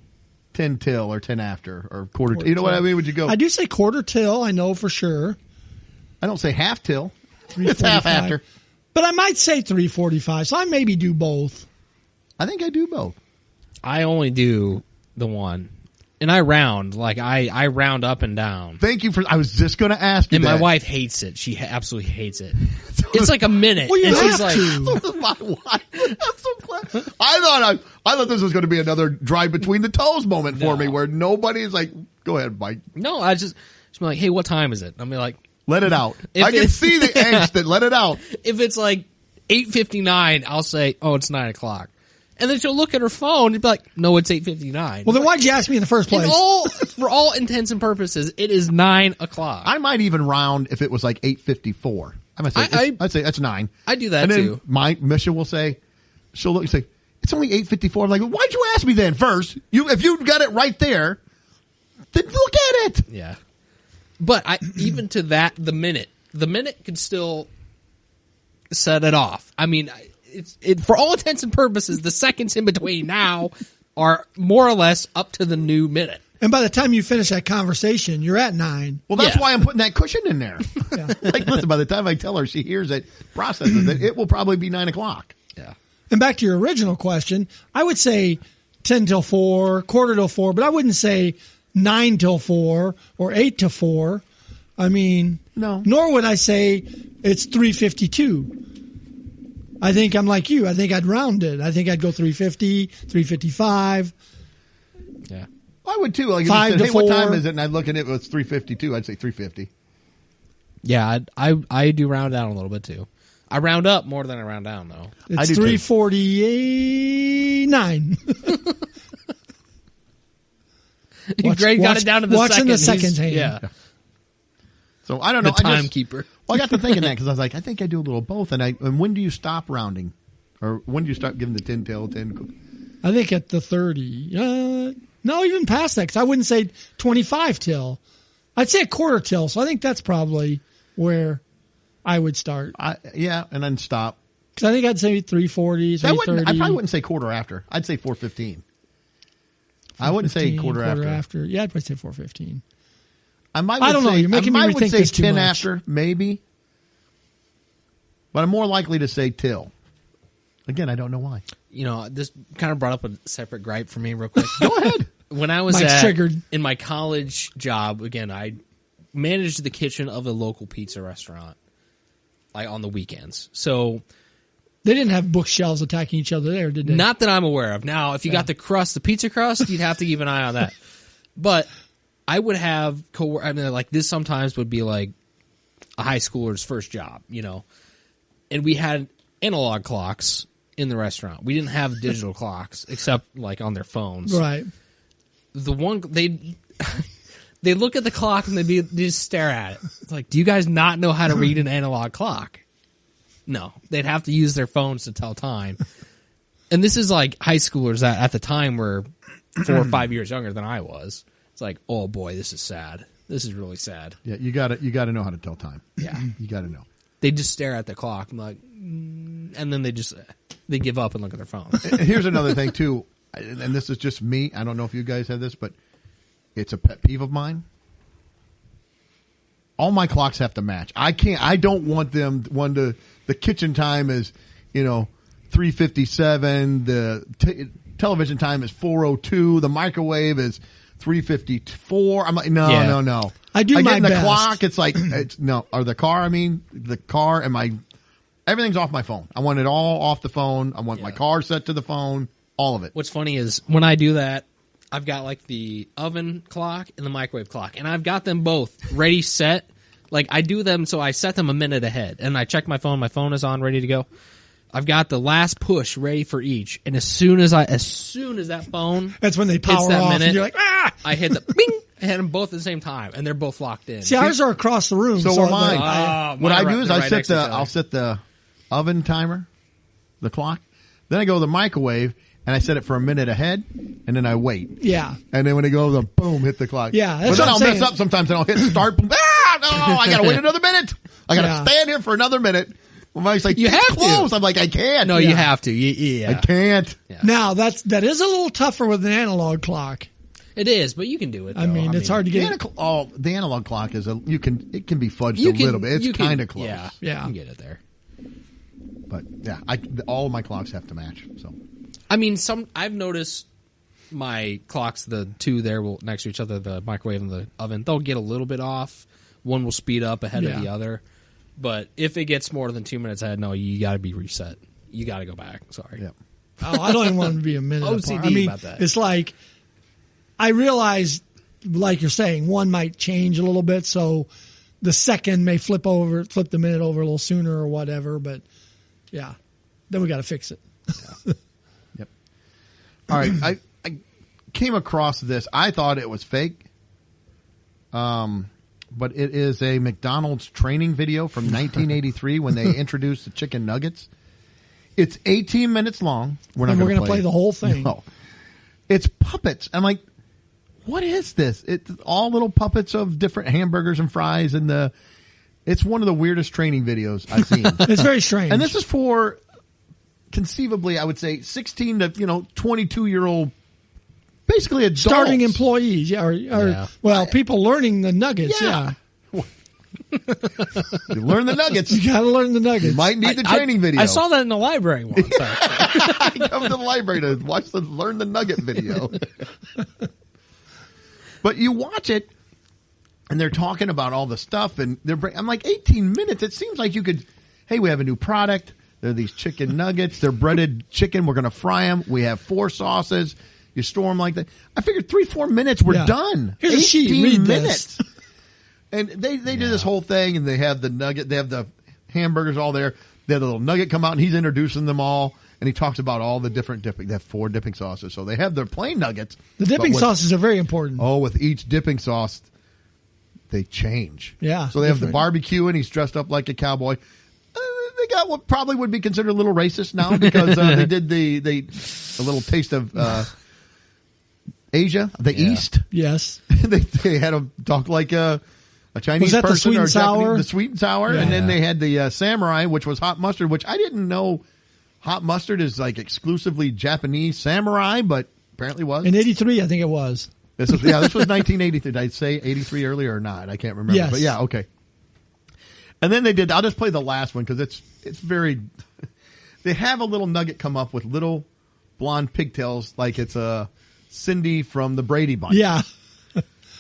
10 till or 10 after or quarter? You know what I mean? Would you go? I do say quarter till, I know for sure. I don't say half till. It's half 3:45. after. But I might say 3:45, so I maybe do both. I think I do both. I only do the one. And I round. Like, I round up and down. Thank you for. I was just going to ask you And that. my wife hates it. She absolutely hates it. It's like a minute. Well, you and have she's like, to. My wife. I'm so glad. I thought this was going to be another drive between the toes moment for No. me, where nobody's like, "Go ahead, Mike, no, she's like, hey, what time is it? I'm like, let it out." If I can it's- see the angst that let it out. if it's like 8:59, I'll say, oh, it's 9 o'clock. And then she'll look at her phone and be like, no, it's 8:59. Well, then why'd you ask me in the first place? For all intents and purposes, it is 9 o'clock. I might even round if it was like 8:54. I might say I'd say that's 9. I do that and then too. My Misha will say, she'll look and say, it's only 8:54. I'm like, why'd you ask me then first? If you got it right there, then look at it. Yeah. But even to that, the minute could still set it off. I mean, for all intents and purposes, the seconds in between now are more or less up to the new minute. And by the time you finish that conversation, you're at 9. Well, that's Yeah. why I'm putting that cushion in there. Yeah. Like, listen, by the time I tell her, she hears it, processes it, it will probably be 9 o'clock. Yeah. And back to your original question, I would say 10 till 4, quarter till 4, but I wouldn't say 9 till 4 or 8 to 4. I mean, No. Nor would I say it's 3:52. I think I'm like you. I think I'd round it. I think I'd go 3:50, 3:55. Yeah. I would too. Like if 5 you to said, hey, what 4. time is it? And I'd look at it, it's 3:52. I'd say 3:50. Yeah, I do round down a little bit too. I round up more than I round down though. I It's do too. 3:49. Greg got it down to the watching second. the seconds hand. Yeah. So I don't know. The timekeeper. Well, I got to thinking that because I was like, I think I do a little both. And when do you stop rounding? Or when do you start giving the 10 till 10? I think at the 30. No, even past that, because I wouldn't say 25 till. I'd say a quarter till. So I think that's probably where I would start. And then stop. Because I think I'd say 3:40, 3:30. I probably wouldn't say quarter after. I'd say 4:15. I wouldn't say quarter after. Yeah, I'd probably say 4:15. I don't know. You're making me rethink would say this too 10 much. after, maybe. But I'm more likely to say till. Again, I don't know why. This kind of brought up a separate gripe for me real quick. Go ahead. When I was Mike's triggered. in my college job, again, I managed the kitchen of a local pizza restaurant, like on the weekends. So They didn't have bookshelves attacking each other there, did they? not that I'm aware of. Now, if you got the pizza crust, you'd have to keep an eye on that. But I would have like this sometimes would be like a high schooler's first job, and we had analog clocks in the restaurant. We didn't have digital clocks except like on their phones. Right. The one they look at the clock and they just stare at it. It's like, do you guys not know how to read an analog clock? No, they'd have to use their phones to tell time. And this is like high schoolers that at the time were 4 or 5 years younger than I was. It's like, oh boy, this is sad. This is really sad. Yeah, you gotta know how to tell time. Yeah, you gotta know. They just stare at the clock. I'm like, and then they give up and look at their phone. And here's another thing too, and this is just me. I don't know if you guys have this, but it's a pet peeve of mine. All my clocks have to match. I don't want them. The kitchen time is, 3:57. The television time is 4:02. The microwave is 3:54. I'm like, no. I do get my in the best. clock. It's like, the car and everything's off my phone. I want it all off the phone. I want my car set to the phone. All of it. What's funny is when I do that, I've got like the oven clock and the microwave clock, and I've got them both ready, set. Like I do them, so I set them a minute ahead, and I check my phone. My phone is on, ready to go. I've got the last push ready for each, and as soon as that phone, That's when they hits power that off minute, and you're like, ah! I hit the bing. I hit them both at the same time, and they're both locked in. See, ours are across the room. So are mine. What I do is they're right next to each other. I'll set the oven timer, the clock. Then I go to the microwave and I set it for a minute ahead, and then I wait. Yeah. And then when it goes, boom, hit the clock. Yeah, that's but then what I'm I'll saying. mess up sometimes, and I'll hit start. Boom, no, I got to wait another minute. I got to Yeah. stand here for another minute. Well, Mike's like, You it's have to. close. I'm like, I can't. No, you have to. Yeah. I can't. Now that is a little tougher with an analog clock. It is, but you can do it. I mean, it's hard to The, get. the analog clock is it can be fudged a little bit. It's kind of close. Yeah, Yeah. you can get it there. But yeah, all of my clocks have to match. So I mean, I've noticed my clocks, the two there will next to each other, the microwave and the oven, they'll get a little bit off. One will speed up ahead of the other. But if it gets more than 2 minutes ahead, no, you got to be reset. You got to go back. Sorry. yeah. Oh, I don't even want them to be a minute OCD apart. I mean, about that. it's like I realize, like you're saying, one might change a little bit, so the second may flip the minute over a little sooner or whatever. But yeah, then we got to fix it. Yep. All right. I came across this. I thought it was fake. But it is a McDonald's training video from 1983 when they introduced the chicken nuggets. It's 18 minutes long. We're not going to play the whole thing. No. It's puppets. I'm like, what is this? It's all little puppets of different hamburgers and fries, and it's one of the weirdest training videos I've seen. It's very strange. And this is for conceivably, I would say, 16 to 22-year-old, basically adults. starting employees, people learning the nuggets. Yeah, You learn the nuggets. you got to learn the nuggets. You might need the training video. I saw that in the library once. I come to the library to learn the nugget video. But you watch it, and they're talking about all the stuff, and I'm like, 18 minutes. It seems like you could. Hey, we have a new product. They're these chicken nuggets. They're breaded chicken. We're going to fry them. We have 4 sauces. You store them like that. I figured 3-4 minutes we're done. Here's a sheet. 18 Read minutes. this. And they do this whole thing, and they have the nugget. They have the hamburgers all there. They have the little nugget come out, and he's introducing them all. And he talks about all the different dipping. They have 4 dipping sauces. So they have their plain nuggets. The dipping sauces are very important. Oh, with each dipping sauce, they change. Yeah, So they have the different. barbecue, and he's dressed up like a cowboy. They got what probably would be considered a little racist now because they did a little taste of Asia, the East. Yes. They had him talk like a Chinese Was that the person sweet or and sour? Japanese, the sweet and sour, Yeah. and then they had the samurai, which was hot mustard, which I didn't know hot mustard is like exclusively Japanese samurai, but apparently was. In 83, I think it was. This was 1983. Did I say 83 earlier or not? I can't remember. Yes. But yeah, okay. And then they did. I'll just play the last one because it's very. They have a little nugget come up with little blonde pigtails, like it's a Cindy from the Brady Bunch. Yeah.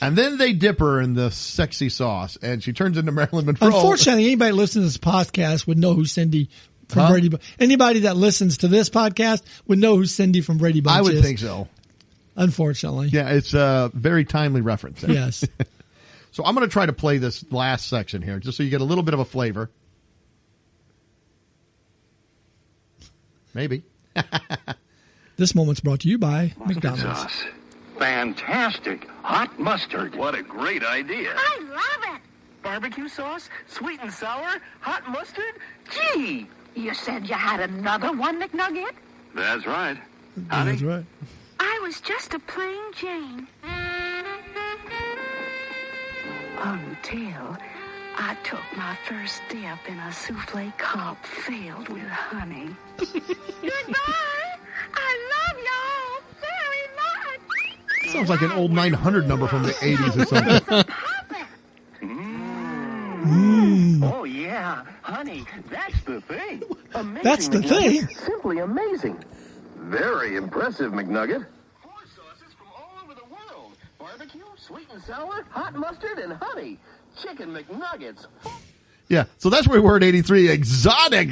And then they dip her in the sexy sauce, and she turns into Marilyn Monroe. Unfortunately, anybody listening to this podcast would know who Cindy from Huh? Brady Bunch. Anybody that listens to this podcast would know who Cindy from Brady Bunch I would is. think so. Unfortunately. Yeah, it's a very timely reference. there. Yes. So I'm going to try to play this last section here, just so you get a little bit of a flavor. Maybe. This moment's brought to you by McDonald's. Sauce. Fantastic. Hot mustard. What a great idea. I love it. Barbecue sauce, sweet and sour, hot mustard. Gee. You said you had another one, McNugget? That's right. Honey, That's right. I was just a plain Jane. Until I took my first dip in a souffle cup filled with honey. Goodbye. I love y'all very much. Sounds like an old 900 number from the 80s or something. Oh, yeah. Honey, that's the thing. Amazing, That's the McNugget. thing. Simply amazing. Very impressive, McNugget. 4 sauces from all over the world. Barbecue, sweet and sour, hot mustard, and honey. Chicken McNuggets. Yeah, so that's where we were at 83. Exotic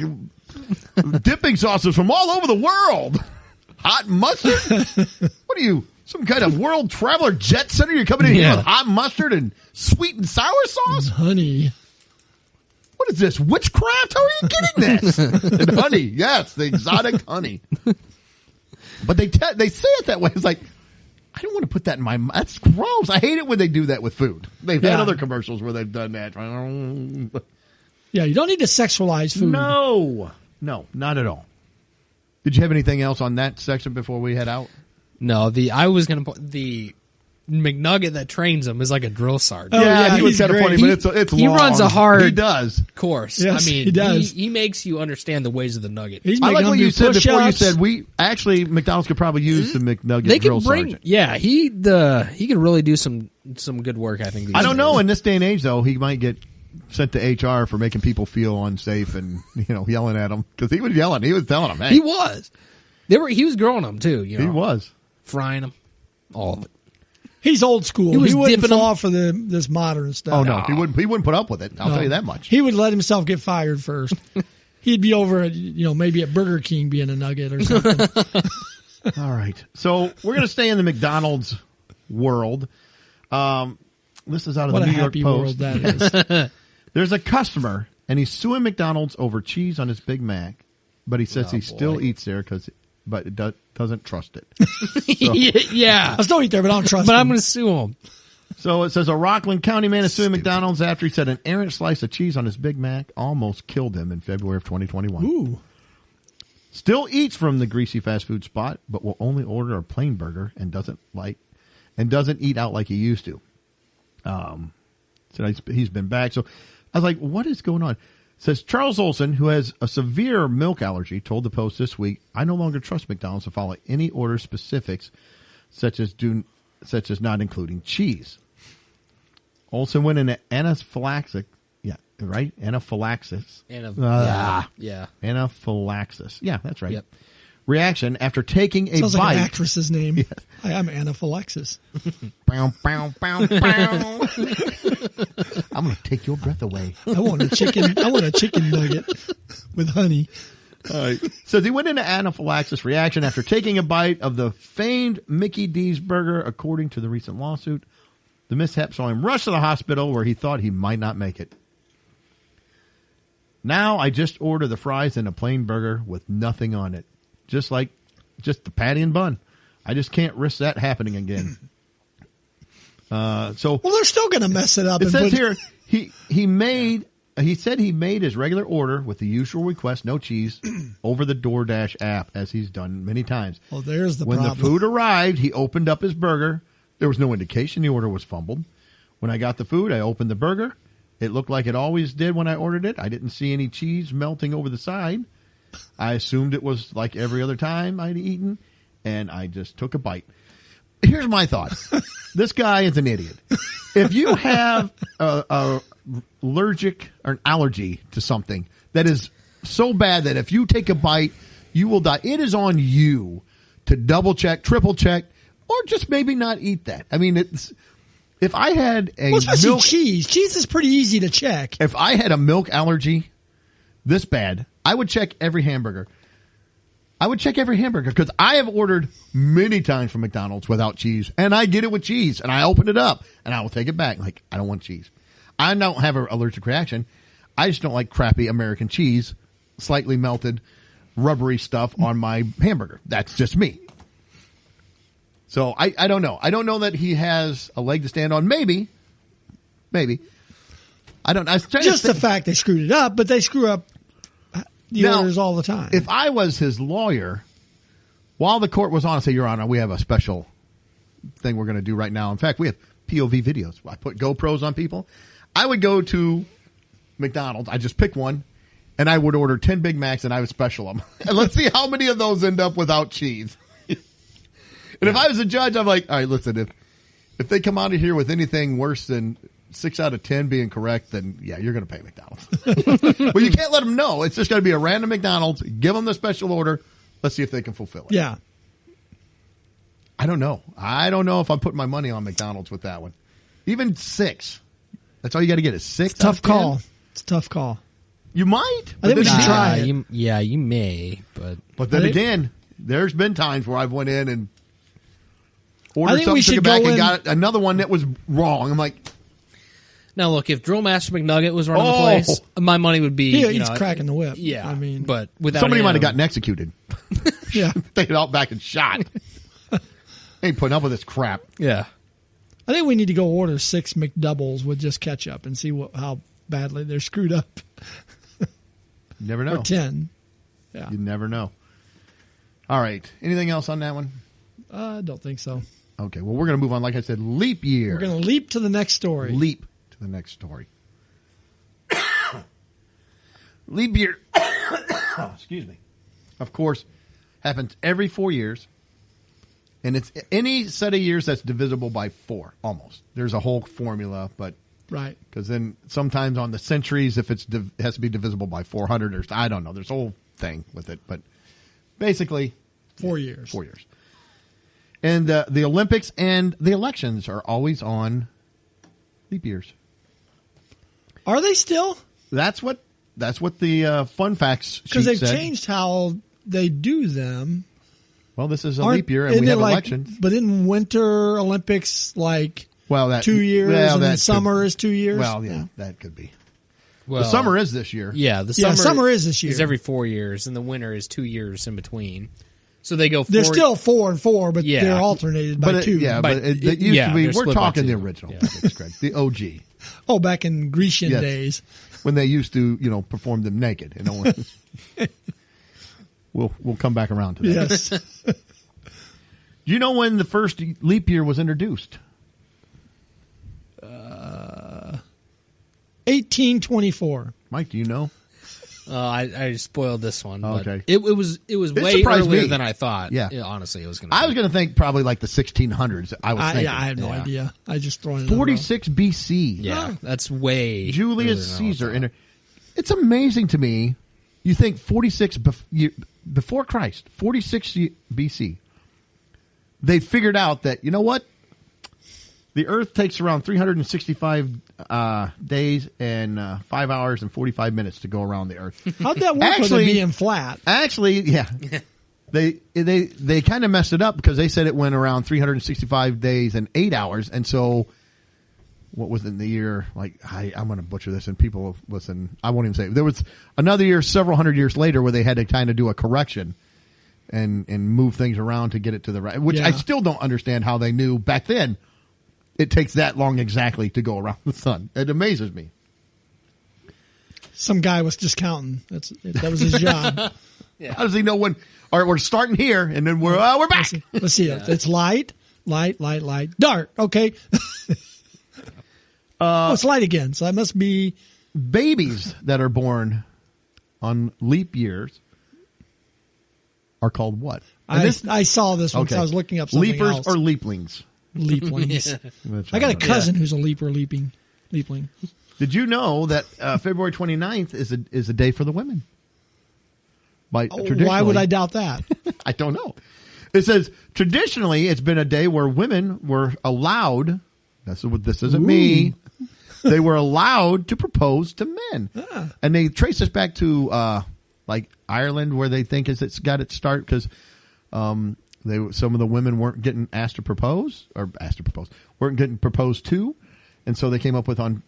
dipping sauces from all over the world. Hot mustard? What are you, some kind of world traveler jet setter? You're coming in here Yeah. with hot mustard and sweet and sour sauce? Honey. What is this, witchcraft? How are you getting this? And honey, yes, the exotic honey. But they say it that way. It's like, I don't want to put that in my mouth. That's gross. I hate it when they do that with food. They've had Yeah. other commercials where they've done that. Yeah, you don't need to sexualize food. No, not at all. Did you have anything else on that section before we head out? No, I was going to put the McNugget that trains him is like a drill sergeant. Oh, yeah, he was he's kind of great. funny, but it's He long. runs a hard- He does. Course. Yes, I mean, he does. He makes you understand the ways of the nugget. He's I making like them what do you said before. You push-ups. said McDonald's could probably use the McNugget They drill can bring, sergeant. yeah. He can really do some good work. I think. These I don't days. know. In this day and age, though, he might get sent to HR for making people feel unsafe and yelling at them because he was yelling. He was telling them, "Hey, He was. He was growing them too. You know, he was." frying them, all of it. He's old school. He was wouldn't dipping fall for this modern stuff. Oh no, he wouldn't put up with it. I'll No. tell you that much. He would let himself get fired first. He'd be over at, maybe at Burger King being a nugget or something. All right. So we're going to stay in the McDonald's world. This is out of What the a New York happy Post. world that is. There's a customer, and he's suing McDonald's over cheese on his Big Mac, but he says he still eats there but it doesn't trust it. Yeah, I still eat there, but I don't trust but him. I'm going to sue him. So it says a Rockland County man is suing McDonald's after he said an errant slice of cheese on his Big Mac almost killed him in February of 2021. Ooh. Still eats from the greasy fast food spot, but will only order a plain burger and doesn't eat out like he used to. So he's been back. So I was like, what is going on? It says Charles Olson, who has a severe milk allergy, told the Post this week, I no longer trust McDonald's to follow any order specifics, such as not including cheese. Olson went into anaphylaxis. Yeah, right? Anaphylaxis. Yeah. Anaphylaxis. Yeah, that's right. Yep. Reaction after taking a Sounds bite. like an actress's name. Hi, I'm anaphylaxis. Bow, bow, bow, bow. I'm going to take your breath away. I want a chicken nugget with honey. Says he went into anaphylaxis reaction after taking a bite of the famed Mickey D's burger, according to the recent lawsuit. The mishap saw him rush to the hospital where he thought he might not make it. Now I just order the fries and a plain burger with nothing on it. Just the patty and bun. I just can't risk that happening again. Well, they're still going to mess it up. It says here he said he made his regular order with the usual request, no cheese, over the DoorDash app, as he's done many times. Oh, there's the When problem. the food arrived, he opened up his burger. There was no indication the order was fumbled. When I got the food, I opened the burger. It looked like it always did when I ordered it. I didn't see any cheese melting over the side. I assumed it was like every other time I'd eaten, and I just took a bite. Here's my thought. This guy is an idiot. If you have a allergic or an allergy to something that is so bad that if you take a bite, you will die, it is on you to double check, triple check, or just maybe not eat that. I mean, it's if I had a especially milk cheese. Cheese is pretty easy to check. If I had a milk allergy this bad, I would check every hamburger. I would check every hamburger because I have ordered many times from McDonald's without cheese, and I get it with cheese, and I open it up, and I will take it back. Like, I don't want cheese. I don't have an allergic reaction. I just don't like crappy American cheese, slightly melted, rubbery stuff on my hamburger. That's just me. So I don't know. I don't know that he has a leg to stand on. Maybe. I don't. I was trying Just to the think, fact they screwed it up, but they screw up the Now, orders all the time. if I was his lawyer, while the court was on, I say, Your Honor, we have a special thing we're going to do right now. In fact, we have POV videos. I put GoPros on people. I would go to McDonald's. I just pick one, and I would order 10 Big Macs, and I would special them. And let's see how many of those end up without cheese. And if I was a judge, I'm like, all right, listen, if they come out of here with anything worse than 6 out of 10 being correct, then yeah, you're going to pay McDonald's. But you can't let them know. It's just going to be a random McDonald's. Give them the special order. Let's see if they can fulfill it. yeah. I don't know. I don't know if I'm putting my money on McDonald's with that one. Even 6. That's all you got to get is 6. It's a tough call. It's a tough call. You might. I think we should try it. You may, but Then I think- again, there's been times where I've went in and ordered I think we something, took should it back, go and in- got another one that was wrong. I'm like, now look, if Drill Master McNugget was running the Oh. place, my money would be. He's cracking the whip. Yeah, I mean, but without somebody him, might have gotten executed. yeah. Taken out back and shot. Ain't putting up with this crap. Yeah, I think we need to go order 6 McDoubles with just ketchup and see how badly they're screwed up. You never know. Or 10. Yeah. You never know. All right. Anything else on that one? I don't think so. Okay. Well, we're going to move on. Like I said, leap year. We're going to leap to the next story. Leap to the next story. Leap year. Excuse me. Of course, happens every 4 years. And it's any set of years that's divisible by 4, almost. There's a whole formula, but Right. because then sometimes on the centuries, if it has to be divisible by 400 or I don't know. There's a whole thing with it, but basically 4 years. 4 years. And the Olympics and the elections are always on leap years. Are they still? That's what the fun facts Because sheet they've said. changed how they do them. Well, this is a Aren't- leap year, and isn't we have it like- elections. But in Winter Olympics, like Well, that 2 years, well, and then that summer could- is 2 years? Well, yeah, that could be. well, The summer is this year. Yeah, the Yeah, summer, summer is this year. Is every 4 years, and the winter is 2 years in between. So they go. They're 4, still 4 and 4, but Yeah. they're alternated by But 2. yeah, By- but it used yeah, to be. they're We're split by talking the 2. original. Yeah. That's correct. The OG. Oh, back in Grecian Yes. days. When they used to, perform them naked. We'll come back around to that. Yes. Do you know when the first leap year was introduced? 1824. Mike, do you know? I spoiled this one. But Okay. It was way surprised earlier me. than I thought. Yeah. Honestly, it was going. I was going to think probably like the 1600s. I was thinking. I have no Yeah. idea. I just throwing it 46 BC. Yeah, that's way Julius earlier than I Caesar. thought. It's amazing to me. You think 46 before Christ, 46 BC. They figured out that, you know what? The Earth takes around 365 days and 5 hours and 45 minutes to go around the Earth. How'd that work with Actually- it being flat? Actually, yeah. They kind of messed it up because they said it went around 365 days and 8 hours. And so what was in the year? Like, I'm going to butcher this and people listen. I won't even say it. There was another year several hundred years later where they had to kind of do a correction and move things around to get it to the right, which I Yeah. still don't understand how they knew back then it takes that long exactly to go around the sun. It amazes me. Some guy was just counting. That was his job. How does he know when? All right, we're starting here, and then we're back. Let's see. It's light, dark. Okay. It's light again, so that must be Babies that are born on leap years are called what? And I saw this one. okay. So I was looking up something Leapers else. or leaplings? Leaplings. Which I got a don't know. cousin who's a leapling. Did you know that February 29th is a day for the women? Why would I doubt that? I don't know. It says traditionally it's been a day where women were allowed. This isn't me. They were allowed to propose to men, and they trace this back to like Ireland, where they think it's got its start because some of the women weren't getting asked to propose, weren't getting proposed to, and so they came up with on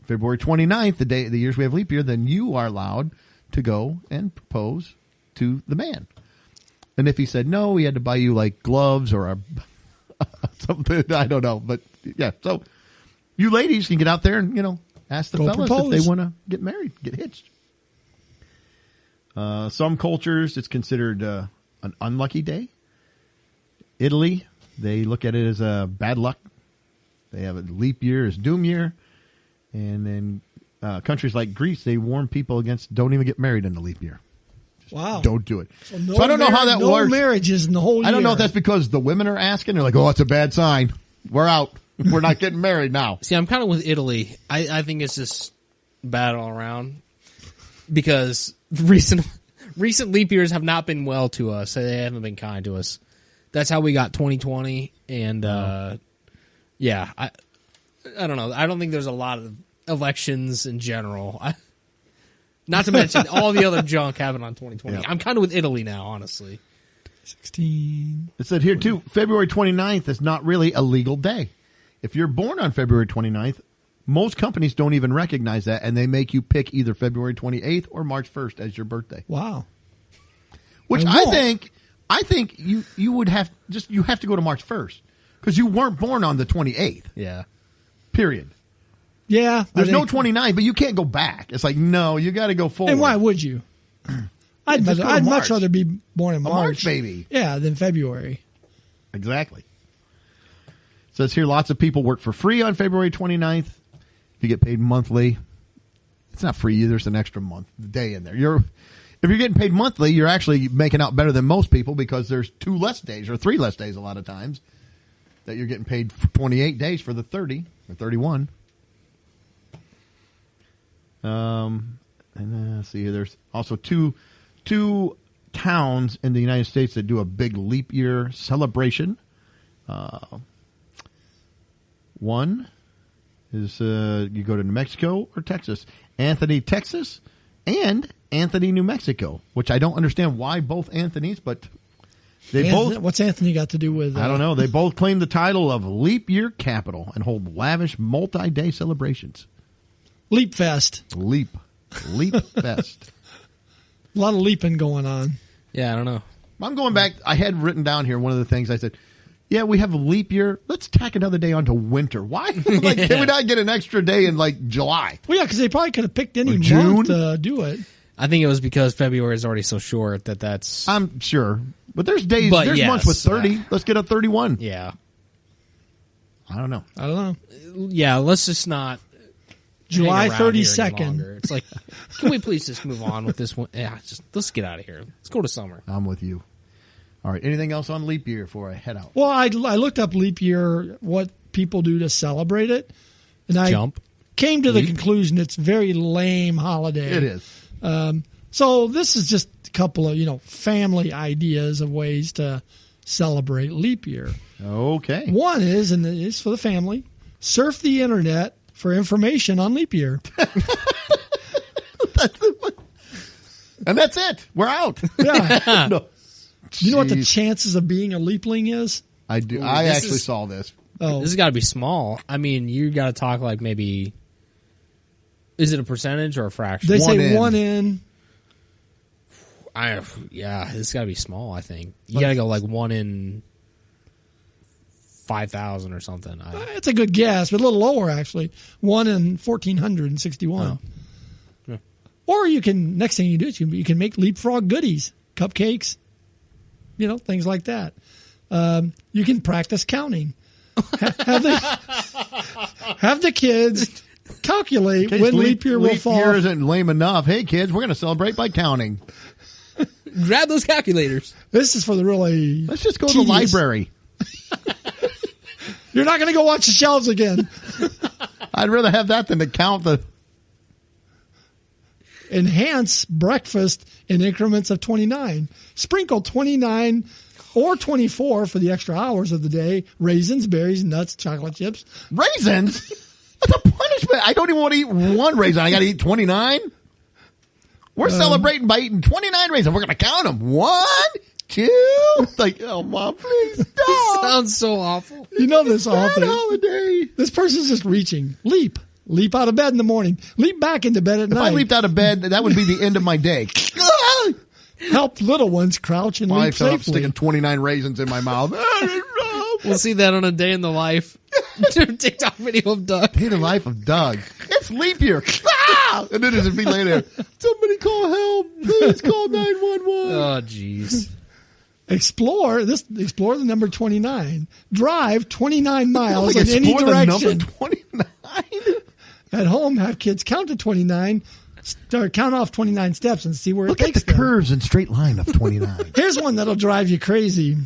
February 29th, the years we have leap year, then you are allowed to go and propose to the man. And if he said no, he had to buy you like gloves or something. I don't know, but yeah. So you ladies can get out there and ask the fellas propose. if they want to get married, get hitched. Some cultures it's considered an unlucky day. Italy, they look at it as a bad luck. They have a leap year as doom year, and then countries like Greece, they warn people against don't even get married in the leap year. Wow. Don't do it. So I don't know how that works. No marriages in the whole year. I don't know if that's because the women are asking. They're like, oh, it's a bad sign. We're out. We're not getting married now. See, I'm kind of with Italy. I think it's just bad all around because recent leap years have not been well to us. They haven't been kind to us. That's how we got 2020. And, yeah, I don't know. I don't think there's a lot of elections in general. Not to mention all the other junk happened on 2020. Yeah. I'm kind of with Italy now, honestly. 16. It said here, too, February 29th is not really a legal day. If you're born on February 29th, most companies don't even recognize that, and they make you pick either February 28th or March 1st as your birthday. Wow. Which I think you would have you have to go to March 1st because you weren't born on the 28th. Yeah. Period. Yeah. There's no 29, but you can't go back. It's like, no, you got to go forward. And why would you? I'd Just go to much March. rather be born in A March. March baby. Yeah, than February. Exactly. It says here lots of people work for free on February 29th. If you get paid monthly, it's not free either. There's an extra day in there. If you're getting paid monthly, you're actually making out better than most people because there's 2 less days or 3 less days a lot of times that you're getting paid for 28 days for the 30 or 31. And let's see here. There's also two towns in the United States that do a big leap year celebration. One is you go to New Mexico or Texas. Anthony, Texas, and Anthony, New Mexico, which I don't understand why both Anthonys, but they both. What's Anthony got to do with? I don't know. They both claim the title of Leap Year Capital and hold lavish multi-day celebrations. Leap Fest. Leap Fest. A lot of leaping going on. Yeah, I don't know. I'm going back. I had written down here one of the things I said. Yeah, we have a leap year. Let's tack another day onto winter. Why? Can we not get an extra day in like July? Well, yeah, because they probably could have picked any June? month to do it. I think it was because February is already so short that's. I'm sure, but there's days, But there's yes, months with 30. Let's get a 31. Yeah. I don't know. I don't know. Yeah, let's just not. July hang around here any 32nd. longer. It's like, can we please just move on with this one? Yeah, let's get out of here. Let's go to summer. I'm with you. All right. Anything else on leap year before I head out? Well, I looked up leap year, what people do to celebrate it, and I Jump. came to the conclusion it's a very lame holiday. It is. So this is just a couple of family ideas of ways to celebrate leap year. Okay. One is, and it's for the family, surf the internet for information on leap year. And that's it. We're out. Yeah. No. You know what the Jeez. chances of being a leapling is? I do. Ooh, I this actually is- saw this. Oh, This has got to be small. I mean, you got to talk like maybe. Is it a percentage or a fraction? they one say in. 1 in. It's got to be small. I think you got to go like 1 in 5,000 or something. It's a good guess, but a little lower actually. 1 in 1,461. Oh. Yeah. Or you can, next thing you do is you can make leapfrog goodies, cupcakes, things like that. You can practice counting. have the kids calculate when leap year will fall. Leap year isn't lame enough. Hey, kids, we're going to celebrate by counting. Grab those calculators. This is for the really. Let's just go to the library. You're not going to go watch the shelves again. I'd rather have that than to count the. Enhance breakfast in increments of 29. Sprinkle 29 or 24 for the extra hours of the day. Raisins, berries, nuts, chocolate chips. Raisins? That's a punishment. I don't even want to eat one raisin. I got to eat 29? We're celebrating by eating 29 raisins. We're going to count them. 1, 2. Like, oh, Mom, please stop. Sounds so awful. You know this awful. Holiday. This person's just reaching. Leap. Leap out of bed in the morning. Leap back into bed at night. If I leaped out of bed, that would be the end of my day. Help little ones crouch and leap I'm safely. sticking 29 raisins in my mouth. We'll see that on a day in the life. TikTok video of Doug. Day in the life of Doug. It's leap year. Ah! And then it'd be later. Somebody call help. Please call 911. Oh, jeez. Explore the number 29. Drive 29 miles Like in any explore the direction. number 29. At home, have kids count to 29, count off 29 steps and see where Look it at takes the them. curves and straight line of 29. Here's one that'll drive you crazy.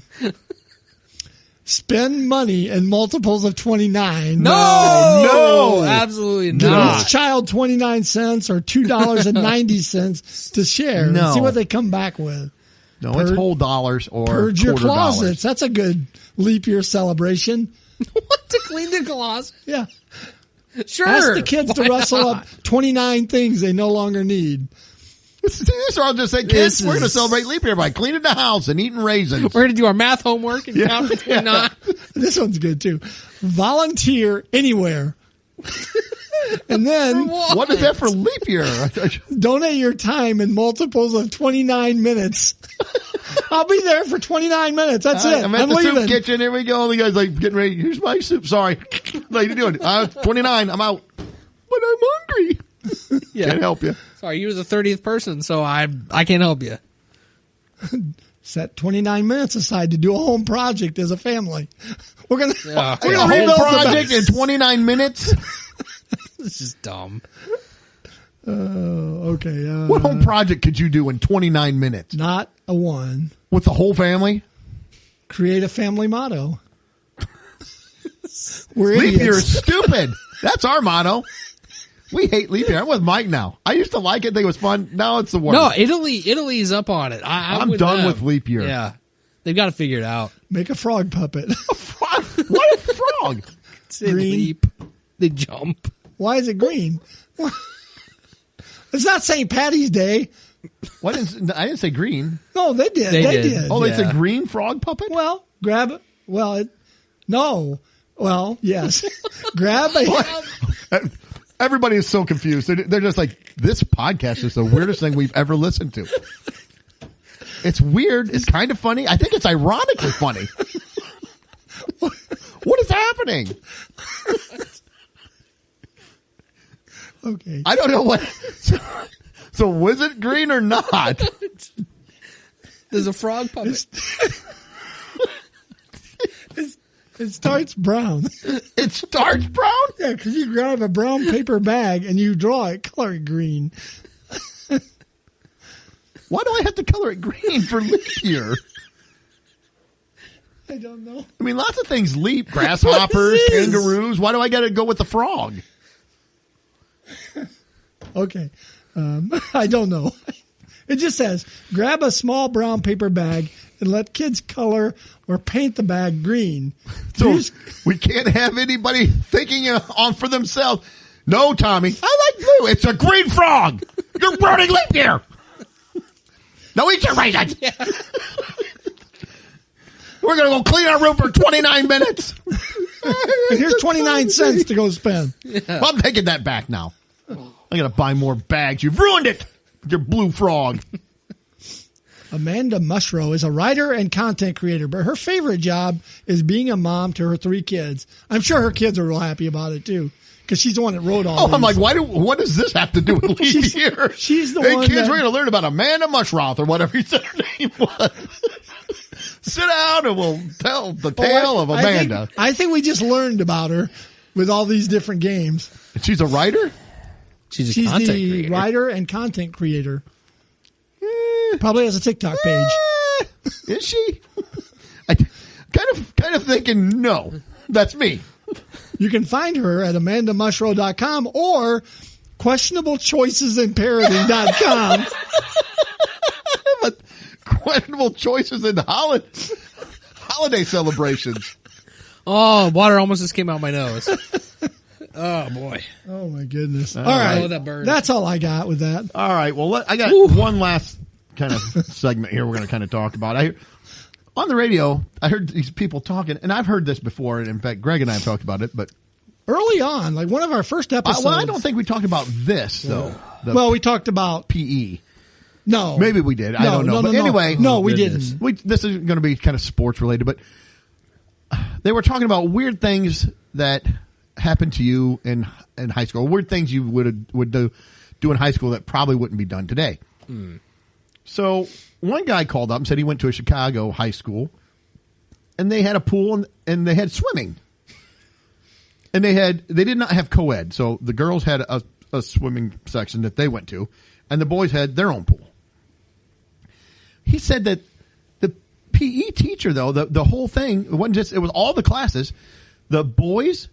Spend money in multiples of 29. No, absolutely Give not. each child 29 cents or $2.90 to share and No. see what they come back with. No, it's whole dollars or Purge your quarter closets. dollars. That's a good leap year celebration. What, to clean the closet? Yeah. Sure. Ask the kids to Why rustle not? up 29 things they no longer need. So I'll just say, kids, we're going to celebrate leap year by cleaning the house and eating raisins. We're going to do our math homework and count to 29. This one's good too. Volunteer anywhere. And then What is that for leap year? donate your time in multiples of 29 minutes. I'll be there for 29 minutes. That's it. I'm at the leaving. soup kitchen. Here we go. The guy's like getting ready. Here's my soup. Sorry. Like, you doing? 29. I'm out. But I'm hungry. Yeah. Can't help you. Sorry, you were the 30th person, so I can't help you. Set 29 minutes aside to do a home project as a family. We're gonna Yeah. we're A gonna whole rebuild the project base. in 29 minutes. This is dumb. Okay. What home project could you do in 29 minutes Not a one. with the whole family? Create a family motto. We're Leap year idiots. is stupid. That's our motto. We hate leap year. I'm with Mike now. I used to like it, think it was fun. Now it's the worst. No, Italy's up on it. I'm with done them. with leap year. Yeah. They've got to figure it out. Make a frog puppet. What a frog. They Green. leap. They jump. Why is it green? It's not St. Patty's Day. I didn't say green. No, they did. They They did. did. Oh, it's Yeah. a green frog puppet? Well, grab it. No. Well, yes. Grab a. Everybody is so confused. They're just like, this podcast is the weirdest thing we've ever listened to. It's weird. It's kind of funny. I think it's ironically funny. What is happening? Okay. I don't know what. So was it green or not? There's a frog puppet. It starts brown. It starts brown? Yeah, because you grab a brown paper bag and you draw it, color it green. Why do I have to color it green for leap year? I don't know. I mean, lots of things leap. Grasshoppers, What is? kangaroos. Why do I got to go with the frog? Okay. I don't know. It just says, grab a small brown paper bag and let kids color or paint the bag green. So we can't have anybody thinking on for themselves. No, Tommy, I like blue. It's a green frog. You're ruining leap year. No, eat your raisins. Yeah. We're going to go clean our room for 29 minutes. And here's 29 cents to go spend. Well, I'm taking that back now. I'm going to buy more bags. You've ruined it. Your blue frog. Amanda Mushrow is a writer and content creator, but her favorite job is being a mom to her 3 kids. I'm sure her kids are real happy about it too, because she's the one that wrote all Oh, these. I'm like, what does this have to do with leap year? She's the hey, one kids, that- we're going to learn about Amanda Mushroth or whatever you said her name was. Sit down and we'll tell the tale of Amanda. I think we just learned about her with all these different games. She's a writer? She's She's content the creator. writer and content creator. Probably has a TikTok page. Is she? I kind of thinking, no, that's me. You can find her at amandamushrow.com or questionablechoicesinparenting.com. But questionable choices in holiday celebrations. Oh, water almost just came out my nose. Oh, boy. Oh, my goodness. All right. Oh, that bird. That's all I got with that. All right. Well, I got one last kind of segment here we're going to kind of talk about. On the radio, I heard these people talking, and I've heard this before. And in fact, Greg and I have talked about it, but Early on, like one of our first episodes. I don't think we talked about this, though. Well, we talked about PE. No. Maybe we did. I don't know. But anyway. No, we didn't. This is going to be kind of sports related, but they were talking about weird things that happened to you in high school, weird things you would do in high school that probably wouldn't be done today. So one guy called up and said he went to a Chicago high school, and they had a pool and they had swimming, and they did not have co-ed, so the girls had a swimming section that they went to, and the boys had their own pool. He said that the PE teacher, though, the whole thing, it was all the classes, the boys,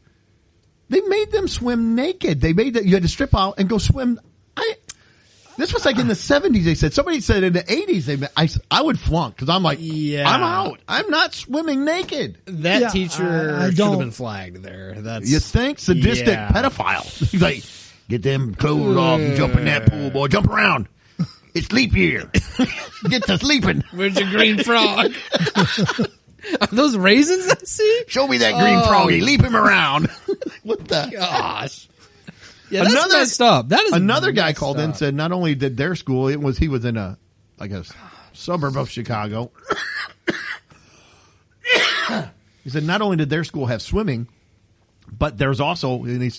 they made them swim naked. They made that you had to strip out and go swim. This was like in the 70s, they said. Somebody said in the 80s, I would flunk because I'm like, I'm out. I'm not swimming naked. That teacher should have been flagged there. You think? Sadistic pedophile. He's like, get them clothes off and jump in that pool, boy. Jump around. It's leap year. Get to sleeping. Where's your green frog? Are those raisins I see? Show me that green froggy. Leap him around. What the? Gosh. Yeah, that's messed up. That is another guy called in and said not only did their school, he was in a suburb of Chicago. He said not only did their school have swimming, but there's also they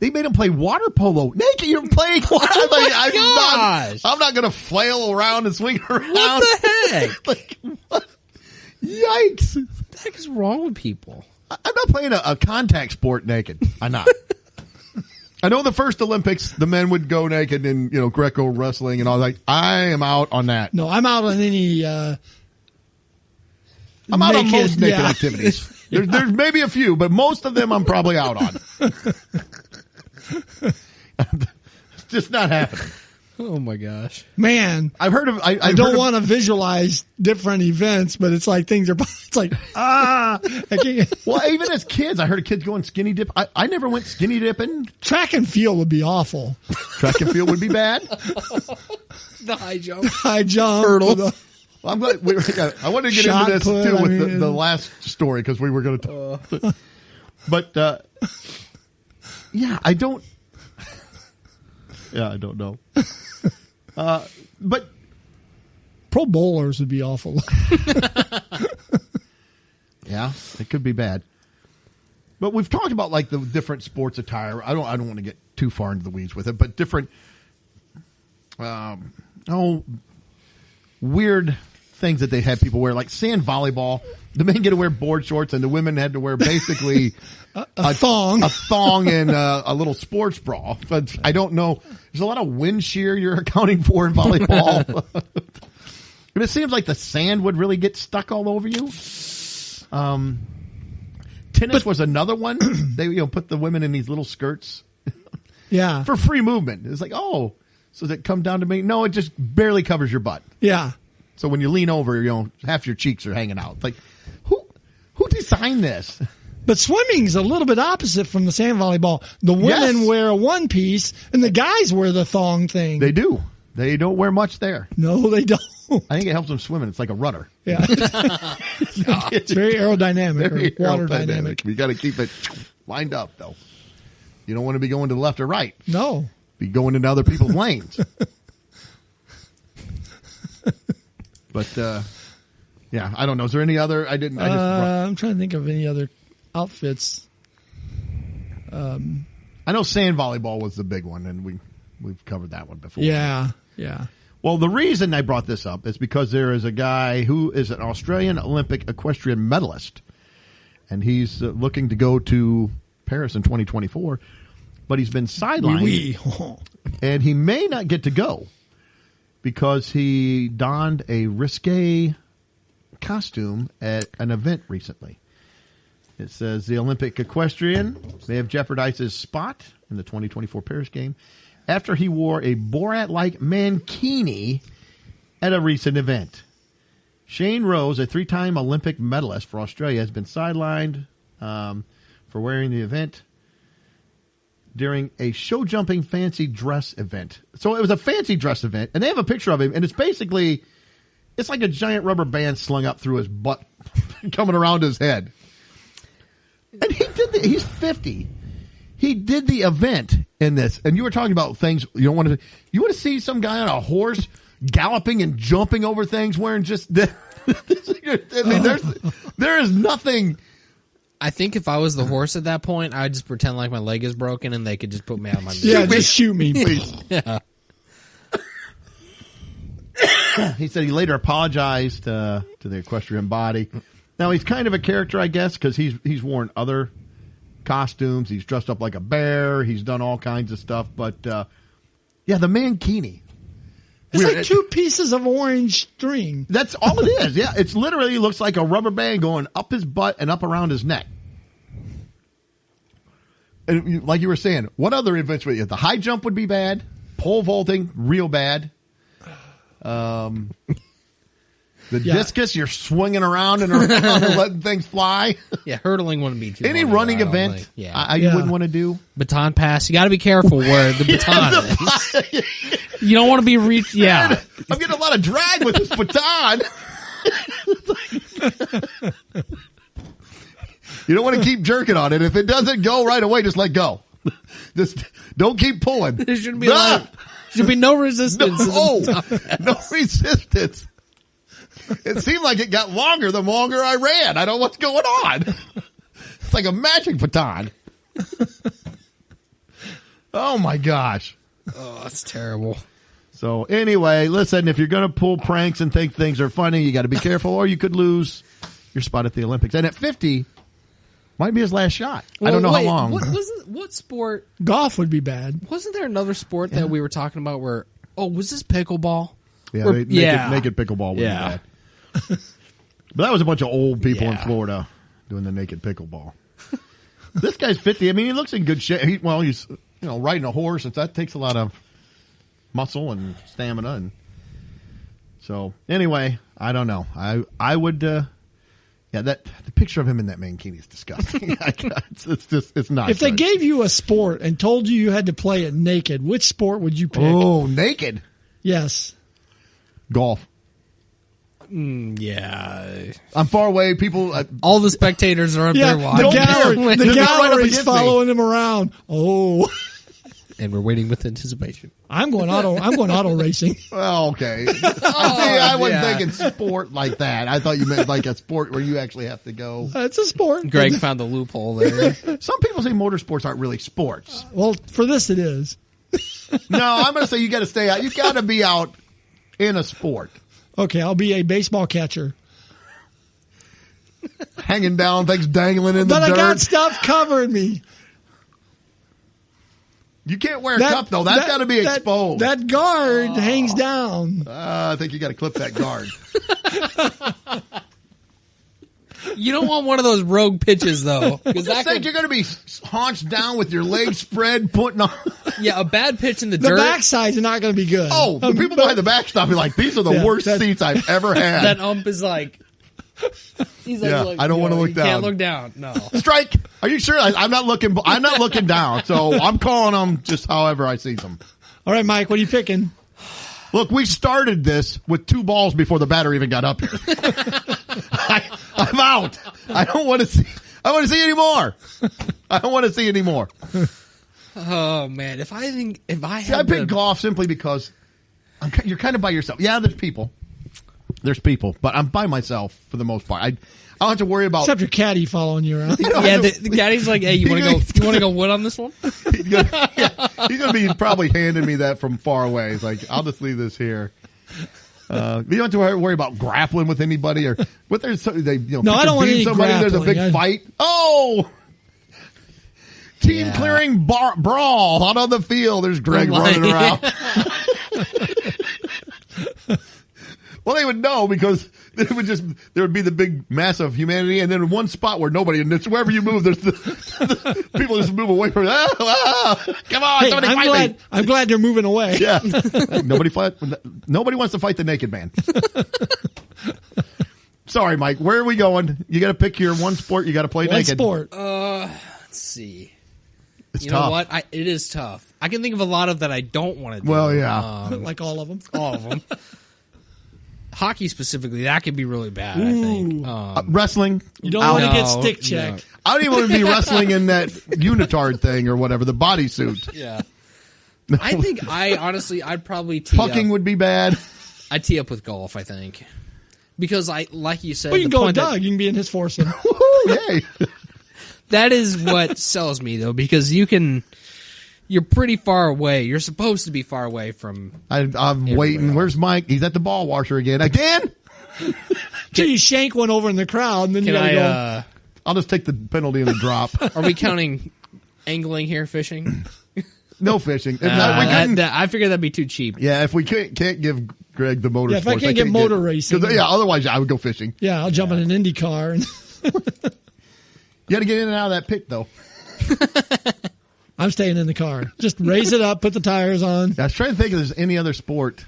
made them play water polo naked. You're playing water. I'm not going to flail around and swing around. What the heck? Like, what? Yikes! What the heck is wrong with people? I'm not playing a contact sport naked. I'm not. I know the first Olympics, the men would go naked in, Greco wrestling and all that. I am out on that. No, I'm out on any, I'm out on most naked activities. There's maybe a few, but most of them I'm probably out on. It's just not happening. Oh my gosh. Man. I've heard of, I don't want to visualize different events, but it's like things are, it's like, I can't. Well, even as kids, I heard of kids going skinny dip. I never went skinny dipping. Track and field would be awful. Track and field would be bad. The high jump. Well, I'm glad I wanted to get into this too with the last story because we were going to talk. But, yeah, I don't. Yeah, I don't know. But pro bowlers would be awful. Yeah, it could be bad. But we've talked about like the different sports attire. I don't want to get too far into the weeds with it, but different weird things that they had people wear, like sand volleyball. The men get to wear board shorts, and the women had to wear basically a thong, and a little sports bra. But I don't know. There's a lot of wind shear you're accounting for in volleyball, and it seems like the sand would really get stuck all over you. Tennis was another one. They put the women in these little skirts, yeah, for free movement. It's like, so does it come down to me? No, it just barely covers your butt. Yeah. So when you lean over, half your cheeks are hanging out. It's like, who designed this? But swimming's a little bit opposite from the sand volleyball. The women wear a one piece, and the guys wear the thong thing. They do. They don't wear much there. No, they don't. I think it helps them swimming. It's like a rudder. Yeah. It's very aerodynamic, water dynamic. You got to keep it lined up, though. You don't want to be going to the left or right. No. Be going into other people's lanes. But, yeah, I don't know. Is there any other? I'm trying to think of any other outfits. I know sand volleyball was the big one, and we've covered that one before. Yeah. Well, the reason I brought this up is because there is a guy who is an Australian Olympic equestrian medalist, and he's looking to go to Paris in 2024, but he's been sidelined, and he may not get to go because he donned a risque costume at an event recently. It says the Olympic equestrian may have jeopardized his spot in the 2024 Paris game after he wore a Borat-like mankini at a recent event. Shane Rose, a 3-time Olympic medalist for Australia, has been sidelined for wearing the event during a show-jumping fancy dress event. So it was a fancy dress event, and they have a picture of him, and it's like a giant rubber band slung up through his butt, coming around his head. And he's 50. He did the event in this, and you were talking about things you want to see some guy on a horse galloping and jumping over things wearing just this. I mean, there is nothing. I think if I was the horse at that point, I'd just pretend like my leg is broken and they could just put me out of my misery. Yeah, just shoot me, please. Yeah. He said he later apologized to the equestrian body. Now, he's kind of a character, I guess, because he's worn other costumes. He's dressed up like a bear. He's done all kinds of stuff. But, yeah, the mankini. It's like 2 pieces of orange string. That's all it is. Yeah, it's literally looks like a rubber band going up his butt and up around his neck. And like you were saying, what other events would you? The high jump would be bad. Pole vaulting, real bad. The discus, you're swinging around and around and letting things fly. Yeah, hurdling wouldn't be too Any funny, running though, event like, yeah. I wouldn't want to do. Baton pass. You got to be careful where the baton is. You don't want to be reached. Yeah. I'm getting a lot of drag with this baton. You don't want to keep jerking on it. If it doesn't go right away, just let go. Just don't keep pulling. There shouldn't be should be no resistance. No resistance. It seemed like it got longer the longer I ran. I don't know what's going on. It's like a magic baton. Oh my gosh. Oh, that's terrible. So anyway, listen, if you're going to pull pranks and think things are funny, you got to be careful or you could lose your spot at the Olympics. And at 50, might be his last shot. Well, I don't know how long. What sport? Golf would be bad. Wasn't there another sport that we were talking about where, was this pickleball? Yeah, naked pickleball would be bad. But that was a bunch of old people in Florida doing the naked pickleball. This guy's 50. I mean, he looks in good shape. He's riding a horse. That takes a lot of muscle and stamina. And so anyway, I don't know. I would. The picture of him in that mankini is disgusting. It's not. If they gave you a sport and told you had to play it naked, which sport would you pick? Oh, naked. Yes. Golf. Yeah. I'm far away. People. All the spectators are up there watching. The gallery's following him around. Oh. And we're waiting with anticipation. I'm going auto racing. Well, okay. I wasn't thinking sport like that. I thought you meant like a sport where you actually have to go. It's a sport. Greg found the loophole there. Some people say motorsports aren't really sports. Well, for this it is. No, I'm going to say you got to stay out. You got to be out in a sport. Okay, I'll be a baseball catcher. Hanging down, things dangling in the dirt. But I got stuff covering me. You can't wear a cup, though. That's got to be exposed. That guard hangs down. I think you got to clip that guard. You don't want one of those rogue pitches, though. I think you're going to be haunched down with your legs spread, putting on. Yeah, a bad pitch in the dirt. The backside's not going to be good. Oh, the people behind the backstop be like, these are the worst seats I've ever had. That ump is like, he's like, look, I don't want to look down. Can't look down. No. Strike. Are you sure? I'm not looking. I'm not looking down. So I'm calling them just however I see them. All right, Mike. What are you picking? Look, we started this with 2 balls before the batter even got up here. I'm out. I don't want to see. I want to see any more. I don't want to see any more. Oh man, if I pick golf simply because you're kind of by yourself. Yeah, there's people, but I'm by myself for the most part. I don't have to worry about except your caddy following you around. Yeah, the caddy's like, hey, you want to go? You want to go wood on this one? He's gonna be probably handing me that from far away. He's like, I'll just leave this here. You don't have to worry about grappling with anybody or what. There's they No, I don't want any somebody. There's a big grappling. fight. Oh, team clearing brawl out on the field. There's Greg running around. Well, they would know because there would be the big mass of humanity, and then one spot where nobody, and it's wherever you move, there's the people just move away from it. Come on, Hey, somebody fight me. I'm glad they're moving away. Yeah, nobody wants to fight the naked man. Sorry, Mike. Where are we going? You got to pick your one sport. You got to play One naked. sport. Let's see. It's You tough. know what? It is tough. I can think of a lot of that I don't want to do. Well, yeah. Like all of them. All of them. Hockey specifically, that could be really bad, I think. Wrestling. You don't want to get No, stick checked. I don't even want to be wrestling in that unitard thing or whatever, the bodysuit. Yeah. I think I'd probably tee Pucking up. would be bad. I'd tee up with golf, I think. Because like you said, Well, you the can go with point that- Doug. You can be in his foursome. Yay. that is what sells me though, because you're pretty far away. You're supposed to be far away from. I'm waiting. else. Where's Mike? He's at the ball washer again. Again? So you shank one over in the crowd, and then you Can got to I? go. I'll just take the penalty and the drop. Are we counting angling here, fishing? No fishing. If not, we couldn't- I figured that'd be too cheap. yeah, if we can't give Greg the motor Yeah, if I sports, can't get motor racing. 'cause, yeah, otherwise I would go fishing. Yeah, I'll jump in an Indy car. And You got to get in and out of that pit, though. I'm staying in the car. Just raise it up, put the tires on. I was trying to think if there's any other sport.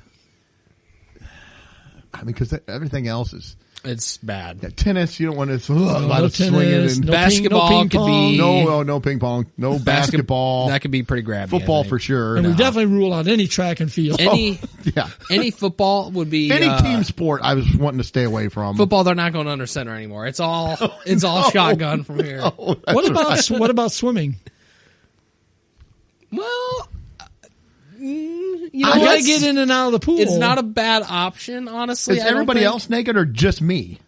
I mean, because everything else is It's bad. tennis. You don't want to a lot No of swinging tennis, and no Basketball ping could pong. be- no ping pong, no basketball, That could be pretty grabby. football I think. for sure. And no. we definitely rule out any track and field. Any yeah. any football would be Any team sport I was wanting to stay away from. football. They're not going under center anymore. It's all shotgun from here. Oh, that's What about swimming? Well, you You know gotta what? get in and out of the pool. It's not a bad option, honestly. Is I don't everybody think. else naked or just me?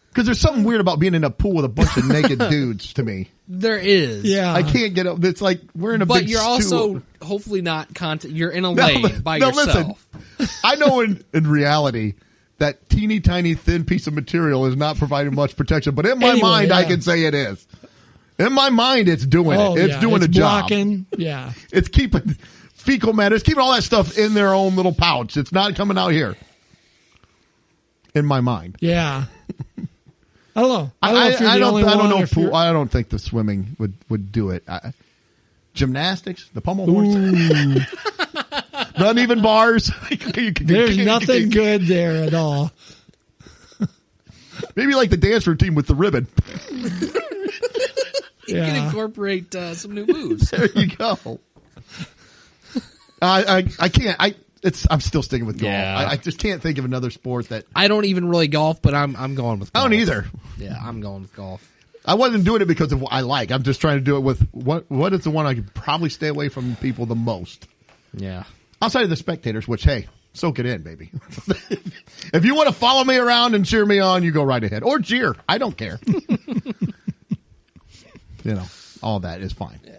Because there's something weird about being in a pool with a bunch of naked dudes to me. There is. Yeah. I can't get up. It's like we're in a But big you're stew. also hopefully not you're in a lane by yourself. Listen, I know in reality that teeny tiny thin piece of material is not providing much protection, but in my Anyway, mind I yeah. can say it is. In my mind it's doing Oh, it. It's yeah, doing it's a job. blocking. Yeah. It's keeping fecal matter. It's keeping all that stuff in their own little pouch. It's not coming out here. In my mind. Yeah. I don't know. I don't know if you're the only I don't one know or if you're- I don't think the swimming would do it. Gymnastics, the pommel horse, uneven bars. There's nothing good there at all. Maybe like the dance routine with the ribbon. You can Yeah. incorporate some new moves. There you go. I can't. I'm still sticking with golf. Yeah. I just can't think of another sport that. I don't even really golf, but I'm going with golf. I don't either. Yeah, I'm going with golf. I wasn't doing it because of what I like. I'm just trying to do it with what is the one I could probably stay away from people the most. Yeah. Outside of the spectators, which, hey, soak it in, baby. If you want to follow me around and cheer me on, you go right ahead. Or cheer. I don't care. All that is fine. Yeah.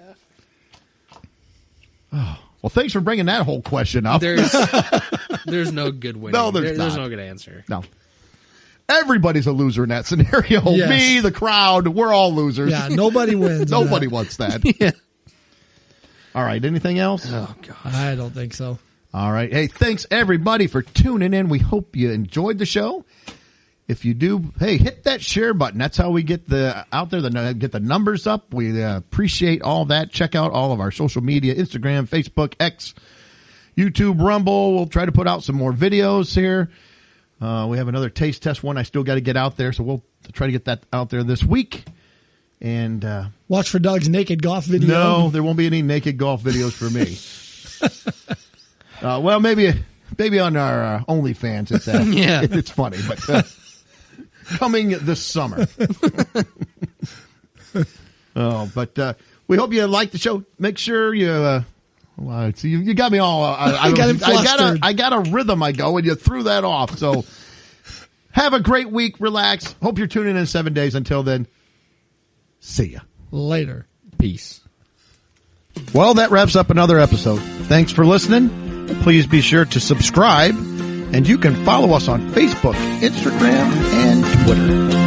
Oh, well, thanks for bringing that whole question up. There's no good winning. No, there's There's not. no good answer. No. Everybody's a loser in that scenario. Yes. Me, the crowd, we're all losers. Yeah. Nobody wins. in Nobody that. wants that. Yeah. All right. Anything else? Oh god. I don't think so. All right. Hey, thanks everybody for tuning in. We hope you enjoyed the show. If you do, hey, hit that share button. That's how we get out there, get the numbers up. We appreciate all that. Check out all of our social media, Instagram, Facebook, X, YouTube, Rumble. We'll try to put out some more videos here. We have another taste test one I still got to get out there, so we'll try to get that out there this week. And Watch for Doug's naked golf video. no, there won't be any naked golf videos for me. Well, maybe on our OnlyFans, Yeah. it's funny, but coming this summer. But we hope you like the show. Make sure you. See, you got me all. I got him flustered. I got a rhythm. I go, and you threw that off. So, have a great week. Relax. Hope you're tuning in 7 days. Until then, see ya. Later. Peace. Well, that wraps up another episode. Thanks for listening. Please be sure to subscribe, and you can follow us on Facebook, Instagram, and Twitter.